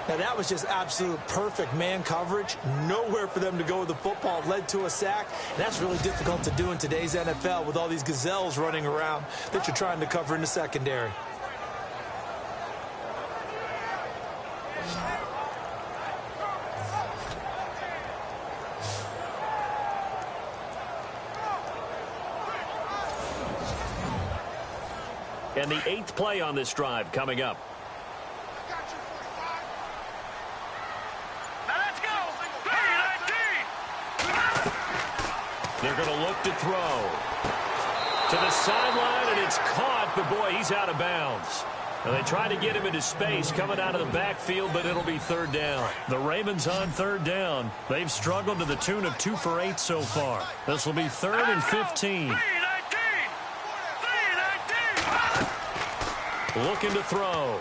Now, that was just absolute perfect man coverage. Nowhere for them to go with the football. Led to a sack. And that's really difficult to do in today's NFL with all these gazelles running around that you're trying to cover in the secondary. And the 8th play on this drive coming up. Now let's go. 3-19. They're going to look to throw. To the sideline, and it's caught, but boy, he's out of bounds. And they try to get him into space coming out of the backfield, but it'll be 3rd down. The Ravens on 3rd down. They've struggled to the tune of 2 for 8 so far. This will be 3rd and 15. Looking to throw.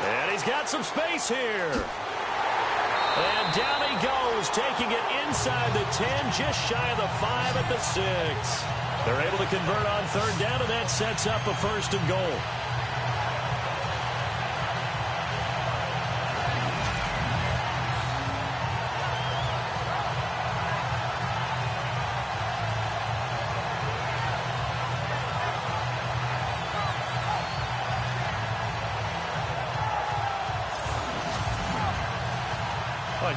And he's got some space here. And down he goes, taking it inside the 10, just shy of the 5 at the 6. They're able to convert on 3rd down, and that sets up a 1st and goal.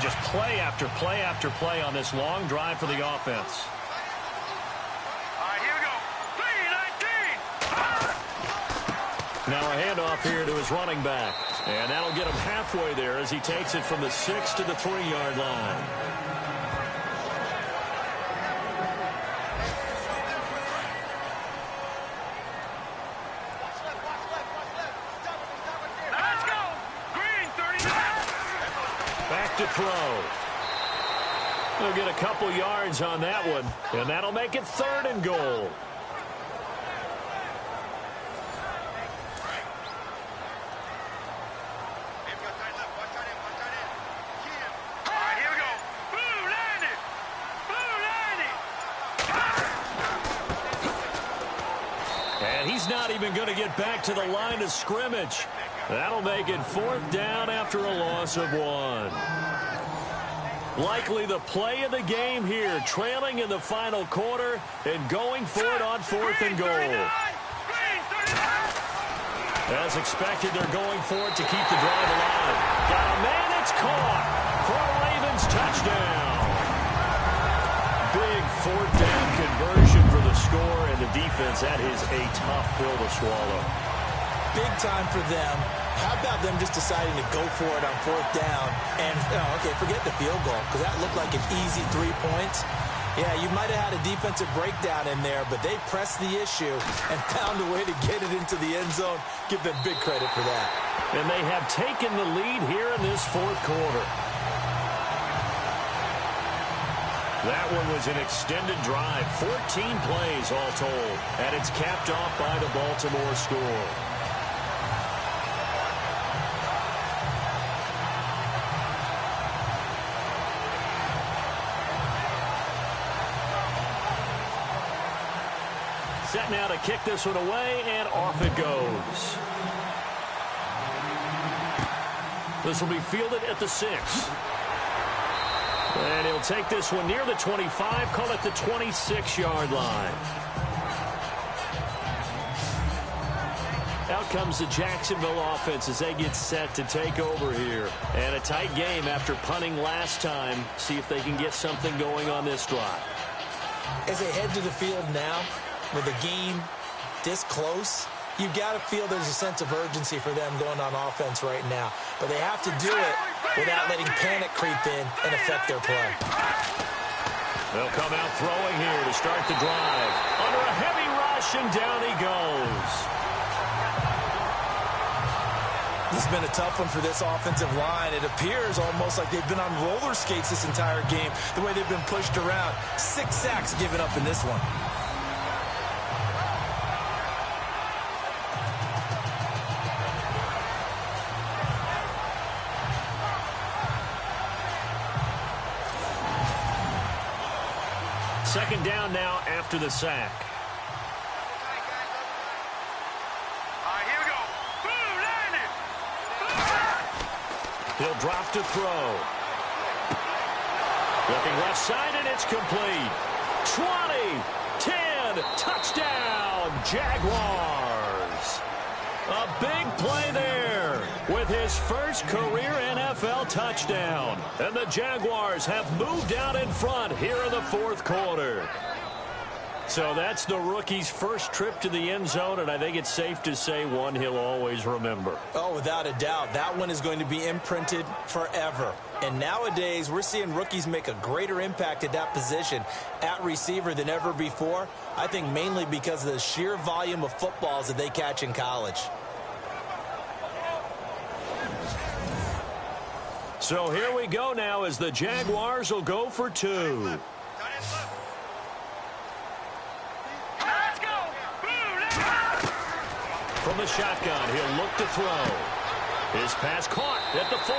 Just play after play after play on this long drive for the offense. All right, here we go. 3-19. Now a handoff here to his running back. And that'll get him halfway there as he takes it from the 6 to the 3-yard line. To throw. They'll get a couple yards on that one, and that'll make it 3rd and goal. All right, here we go. Blue landed. Blue landed. And he's not even going to get back to the line of scrimmage. That'll make it 4th down after a loss of 1. Likely the play of the game here, trailing in the final quarter and going for it on 4th and goal. As expected, they're going for it to keep the drive alive. Got a man, it's caught for a Ravens touchdown. Big 4th down conversion for the score, and the defense, that is a tough pill to swallow. Big time for them. How about them just deciding to go for it on 4th down? And, okay, forget the field goal, because that looked like an easy 3 points. Yeah, you might have had a defensive breakdown in there, but they pressed the issue and found a way to get it into the end zone. Give them big credit for that. And they have taken the lead here in this 4th quarter. That one was an extended drive, 14 plays all told, and it's capped off by the Baltimore score. Set now to kick this one away, and off it goes. This will be fielded at the 6. And he'll take this one near the 25, call it the 26-yard line. Out comes the Jacksonville offense as they get set to take over here. And a tight game after punting last time. See if they can get something going on this drive. As they head to the field now, with the game this close, you've got to feel there's a sense of urgency for them going on offense right now. But they have to do it without letting panic creep in and affect their play. They'll come out throwing here to start the drive. Under a heavy rush, and down he goes. This has been a tough one for this offensive line. It appears almost like they've been on roller skates this entire game, the way they've been pushed around. 6 sacks given up in this one. Second down now after the sack. Here we go. Boom, landed. He'll drop to throw. Looking left side, and it's complete. 20, 10, touchdown, Jaguars. A big play there with his first career NFL touchdown. And the Jaguars have moved out in front here in the 4th quarter. So that's the rookie's first trip to the end zone, and I think it's safe to say one he'll always remember. Oh, without a doubt. That one is going to be imprinted forever. And nowadays, we're seeing rookies make a greater impact at that position at receiver than ever before. I think mainly because of the sheer volume of footballs that they catch in college. So here we go now as the Jaguars will go for 2. Let's go. Boom, let's go. From the shotgun, he'll look to throw. His pass caught at the 4.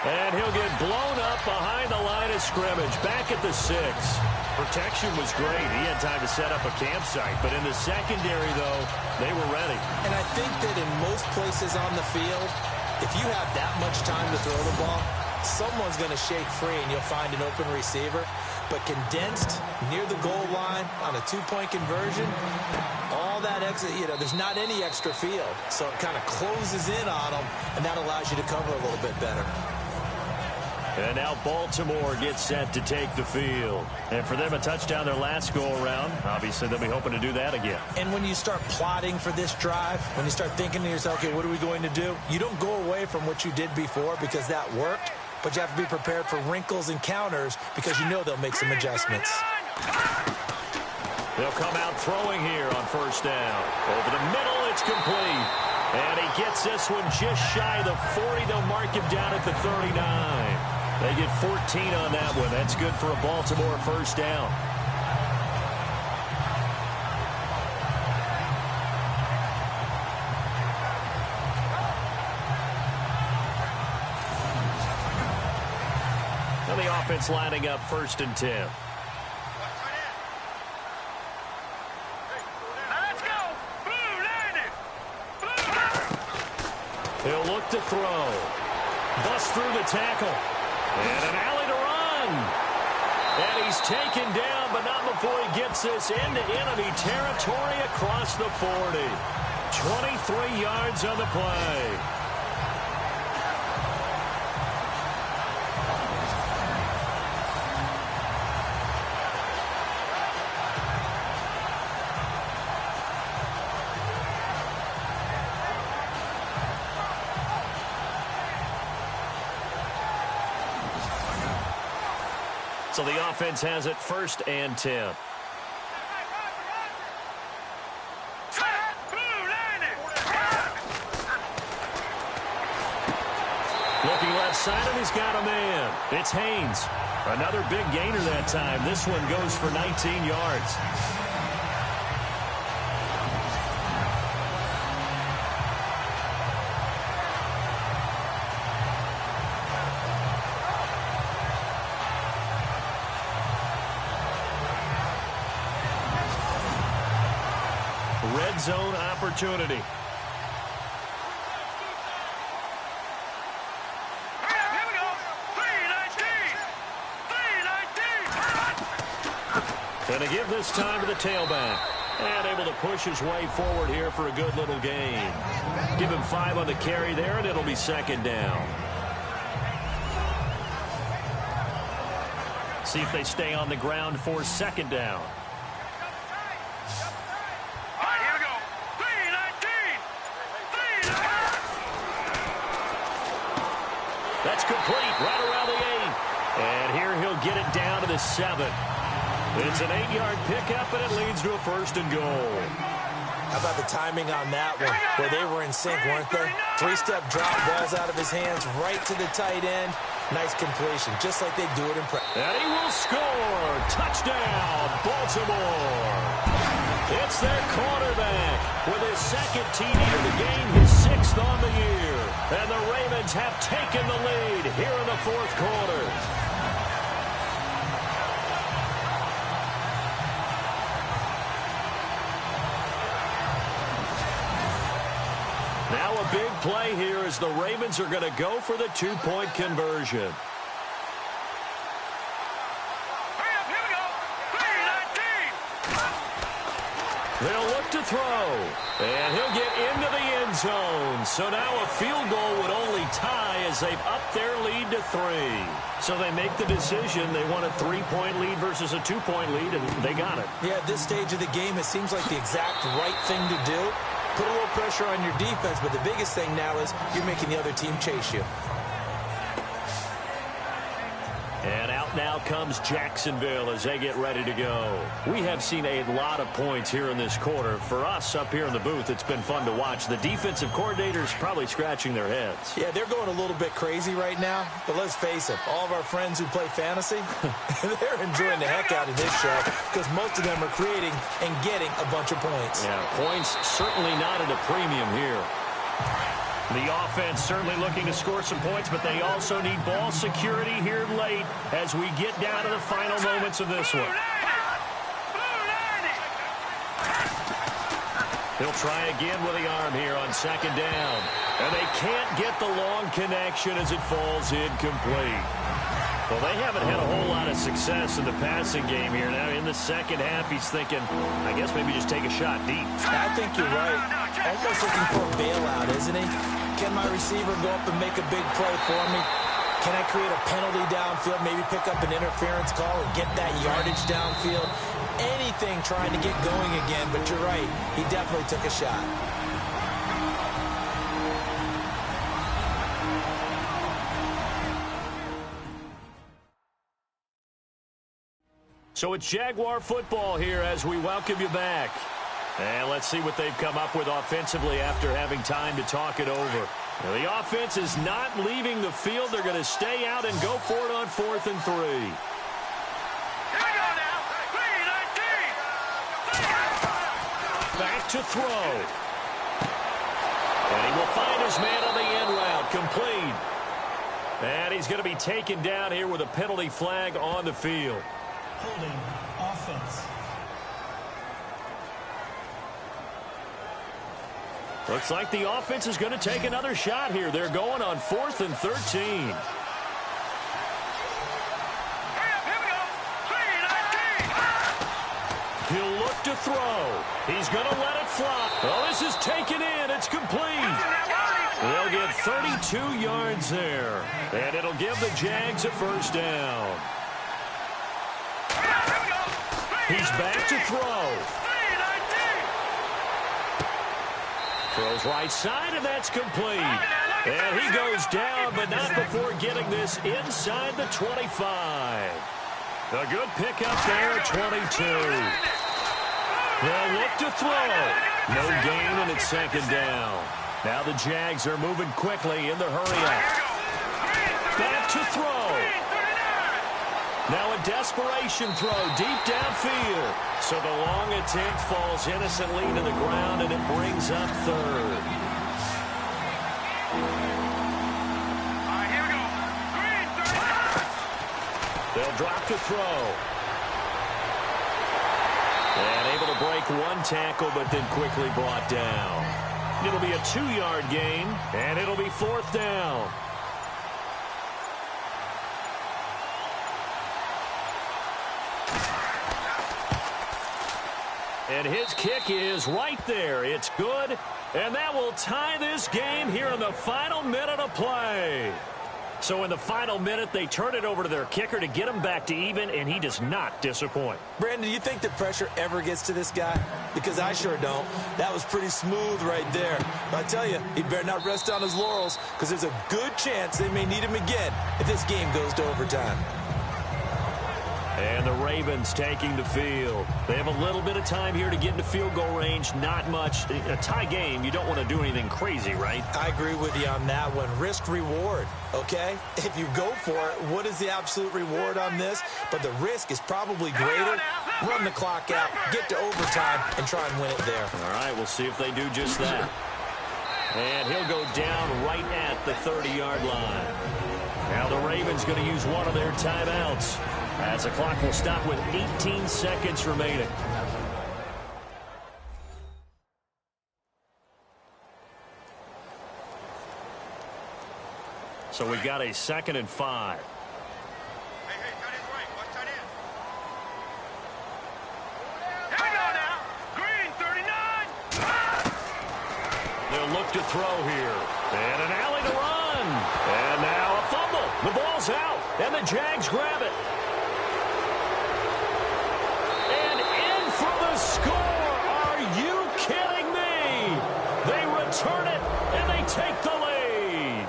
And he'll get blown up behind the line of scrimmage. Back at the 6. Protection was great. He had time to set up a campsite. But in the secondary, though, they were ready. And I think that in most places on the field, if you have that much time to throw the ball, someone's going to shake free and you'll find an open receiver. But condensed near the goal line on a 2-point conversion, all that extra, there's not any extra field. So it kind of closes in on them, and that allows you to cover a little bit better. And now Baltimore gets set to take the field. And for them, a touchdown their last go-around. Obviously, they'll be hoping to do that again. And when you start plotting for this drive, when you start thinking to yourself, okay, what are we going to do? You don't go away from what you did before because that worked, but you have to be prepared for wrinkles and counters because you know they'll make some adjustments. They'll come out throwing here on 1st down. Over the middle, it's complete. And he gets this one just shy of the 40. They'll mark him down at the 39. They get 14 on that one. That's good for a Baltimore 1st down. Now the offense lining up 1st and 10. Let's go. Boom, landed. He'll look to throw. Bust through the tackle. And an alley to run. And he's taken down, but not before he gets this into enemy territory across the 40. 23 yards on the play. So the offense has it 1st and 10. Looking left side, and he's got a man. It's Haynes. Another big gainer that time. This one goes for 19 yards. Red zone opportunity. Going to give this time to the tailback. And able to push his way forward here for a good little gain. Give him 5 on the carry there, and it'll be 2nd down. See if they stay on the ground for 2nd down. That's complete right around the 8. And here he'll get it down to the 7. It's an 8-yard pickup, and it leads to a 1st and goal. How about the timing on that one, where they were in sync, weren't they? 3-step drop, balls out of his hands, right to the tight end. Nice completion, just like they do it in practice. And he will score. Touchdown, Baltimore. It's their quarterback with his 2nd TD of the game, his 6th on the year. And the Ravens have taken the lead here in the 4th quarter. Now a big play here as the Ravens are going to go for the 2-point conversion. They'll look to throw, and he'll get into the end zone. So now a field goal would only tie as they've upped their lead to 3. So they make the decision. They want a 3-point lead versus a 2-point lead, and they got it. Yeah, at this stage of the game, it seems like the exact right thing to do. Put a little pressure on your defense, but the biggest thing now is you're making the other team chase you. And out now comes Jacksonville as they get ready to go. We have seen a lot of points here in this quarter. For us up here in the booth, it's been fun to watch. The defensive coordinators probably scratching their heads. Yeah, they're going a little bit crazy right now. But let's face it, all of our friends who play fantasy, they're enjoying the heck out of this show because most of them are creating and getting a bunch of points. Yeah, points certainly not at a premium here. The offense certainly looking to score some points, but they also need ball security here late as we get down to the final moments of this one. He'll try again with the arm here on 2nd down. And they can't get the long connection as it falls incomplete. Well, they haven't had a whole lot of success in the passing game here. Now, in the 2nd half, he's thinking, I guess maybe just take a shot deep. I think you're right. Almost looking for a bailout, isn't he? Can my receiver go up and make a big play for me? Can I create a penalty downfield, maybe pick up an interference call and get that yardage downfield? Anything trying to get going again, but you're right. He definitely took a shot. So it's Jaguar football here as we welcome you back. And let's see what they've come up with offensively after having time to talk it over. Now, the offense is not leaving the field. They're going to stay out and go for it on 4th and 3. Here we go now. 3-19. Back to throw. And he will find his man on the end route. Complete. And he's going to be taken down here with a penalty flag on the field. Holding offense. Looks like the offense is going to take another shot here. They're going on 4th and 13. He'll look to throw. He's going to let it fly. Oh, this is taken in. It's complete. They'll get 32 yards there. And it'll give the Jags a 1st down. He's back to throw. Throws right side, and that's complete. And he goes down, but not before getting this inside the 25. A good pickup there at 22. They'll look to throw. No gain, and it's second down. Now the Jags are moving quickly in the hurry-up. Back to throw. Now a desperation throw deep downfield. So the long attempt falls innocently to the ground, and it brings up third. They'll drop to throw. And able to break one tackle, but then quickly brought down. It'll be a 2-yard gain, and it'll be fourth down. And his kick is right there. It's good, and that will tie this game here in the final minute of play. So in the final minute, they turn it over to their kicker to get him back to even, and he does not disappoint. Brandon, do you think the pressure ever gets to this guy? Because I sure don't. That was pretty smooth right there. But I tell you, he better not rest on his laurels, because there's a good chance they may need him again if this game goes to overtime. And the Ravens taking the field. They have a little bit of time here to get into field goal range. Not much. A tie game, you don't want to do anything crazy, right? I agree with you on that one. Risk-reward, okay? If you go for it, what is the absolute reward on this? But the risk is probably greater. Run the clock out, get to overtime, and try and win it there. All right, we'll see if they do just that. And he'll go down right at the 30-yard line. Now the Ravens going to use one of their timeouts, as the clock will stop with 18 seconds remaining. So we've got a 2nd and 5. Hey, tight end's right. Watch tight end. Here we go now. Green, 39. They'll look to throw here. And an alley to run. And now a fumble. The ball's out. And the Jags grab it. The score. Are you kidding me? They return it, and they take the lead.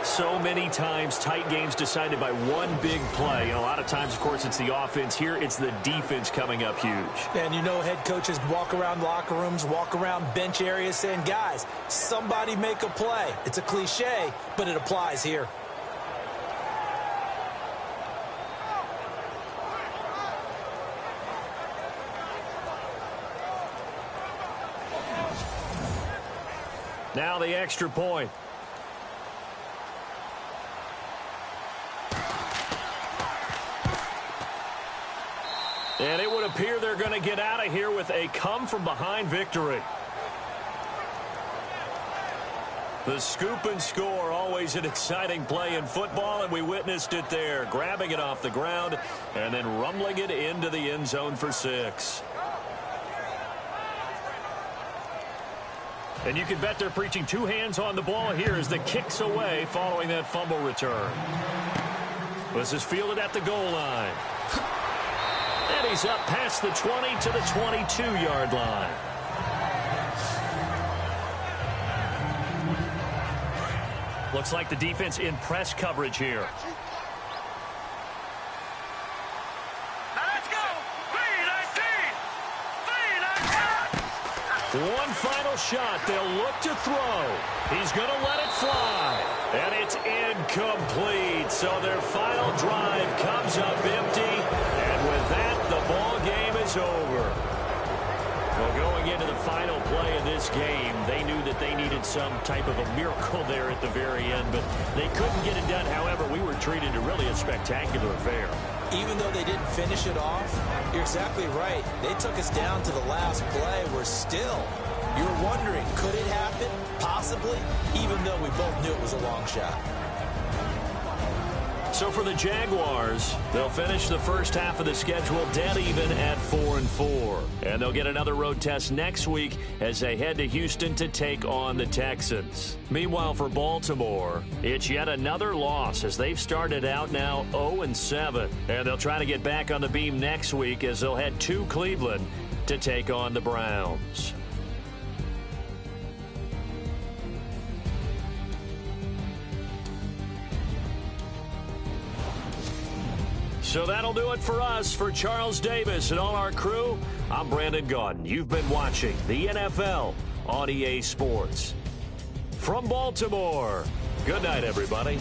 So many times, tight games decided by one big play. And a lot of times, of course, it's the offense. Here, it's the defense coming up huge. And you know head coaches walk around locker rooms, walk around bench areas saying, guys, somebody make a play. It's a cliche, but it applies here. Now the extra point. And it would appear they're going to get out of here with a come-from-behind victory. The scoop and score, always an exciting play in football, and we witnessed it there, grabbing it off the ground and then rumbling it into the end zone for 6. And you can bet they're preaching 2 hands on the ball here as the kick's away following that fumble return. This is fielded at the goal line. And he's up past the 20 to the 22-yard line. Looks like the defense in press coverage here. One final shot. They'll look to throw. He's going to let it fly. And it's incomplete. So their final drive comes up empty. And with that, the ball game is over. Well, going into the final play of this game, they knew that they needed some type of a miracle there at the very end, but they couldn't get it done. However, we were treated to really a spectacular affair. Even though they didn't finish it off, you're exactly right. They took us down to the last play. We're still, you're wondering, could it happen? Possibly, even though we both knew it was a long shot. So for the Jaguars, they'll finish the first half of the schedule dead even at 4-4. And they'll get another road test next week as they head to Houston to take on the Texans. Meanwhile, for Baltimore, it's yet another loss as they've started out now 0-7. And they'll try to get back on the beam next week as they'll head to Cleveland to take on the Browns. So that'll do it for us. For Charles Davis and all our crew, I'm Brandon Gaudin. You've been watching the NFL on EA Sports. From Baltimore, good night, everybody.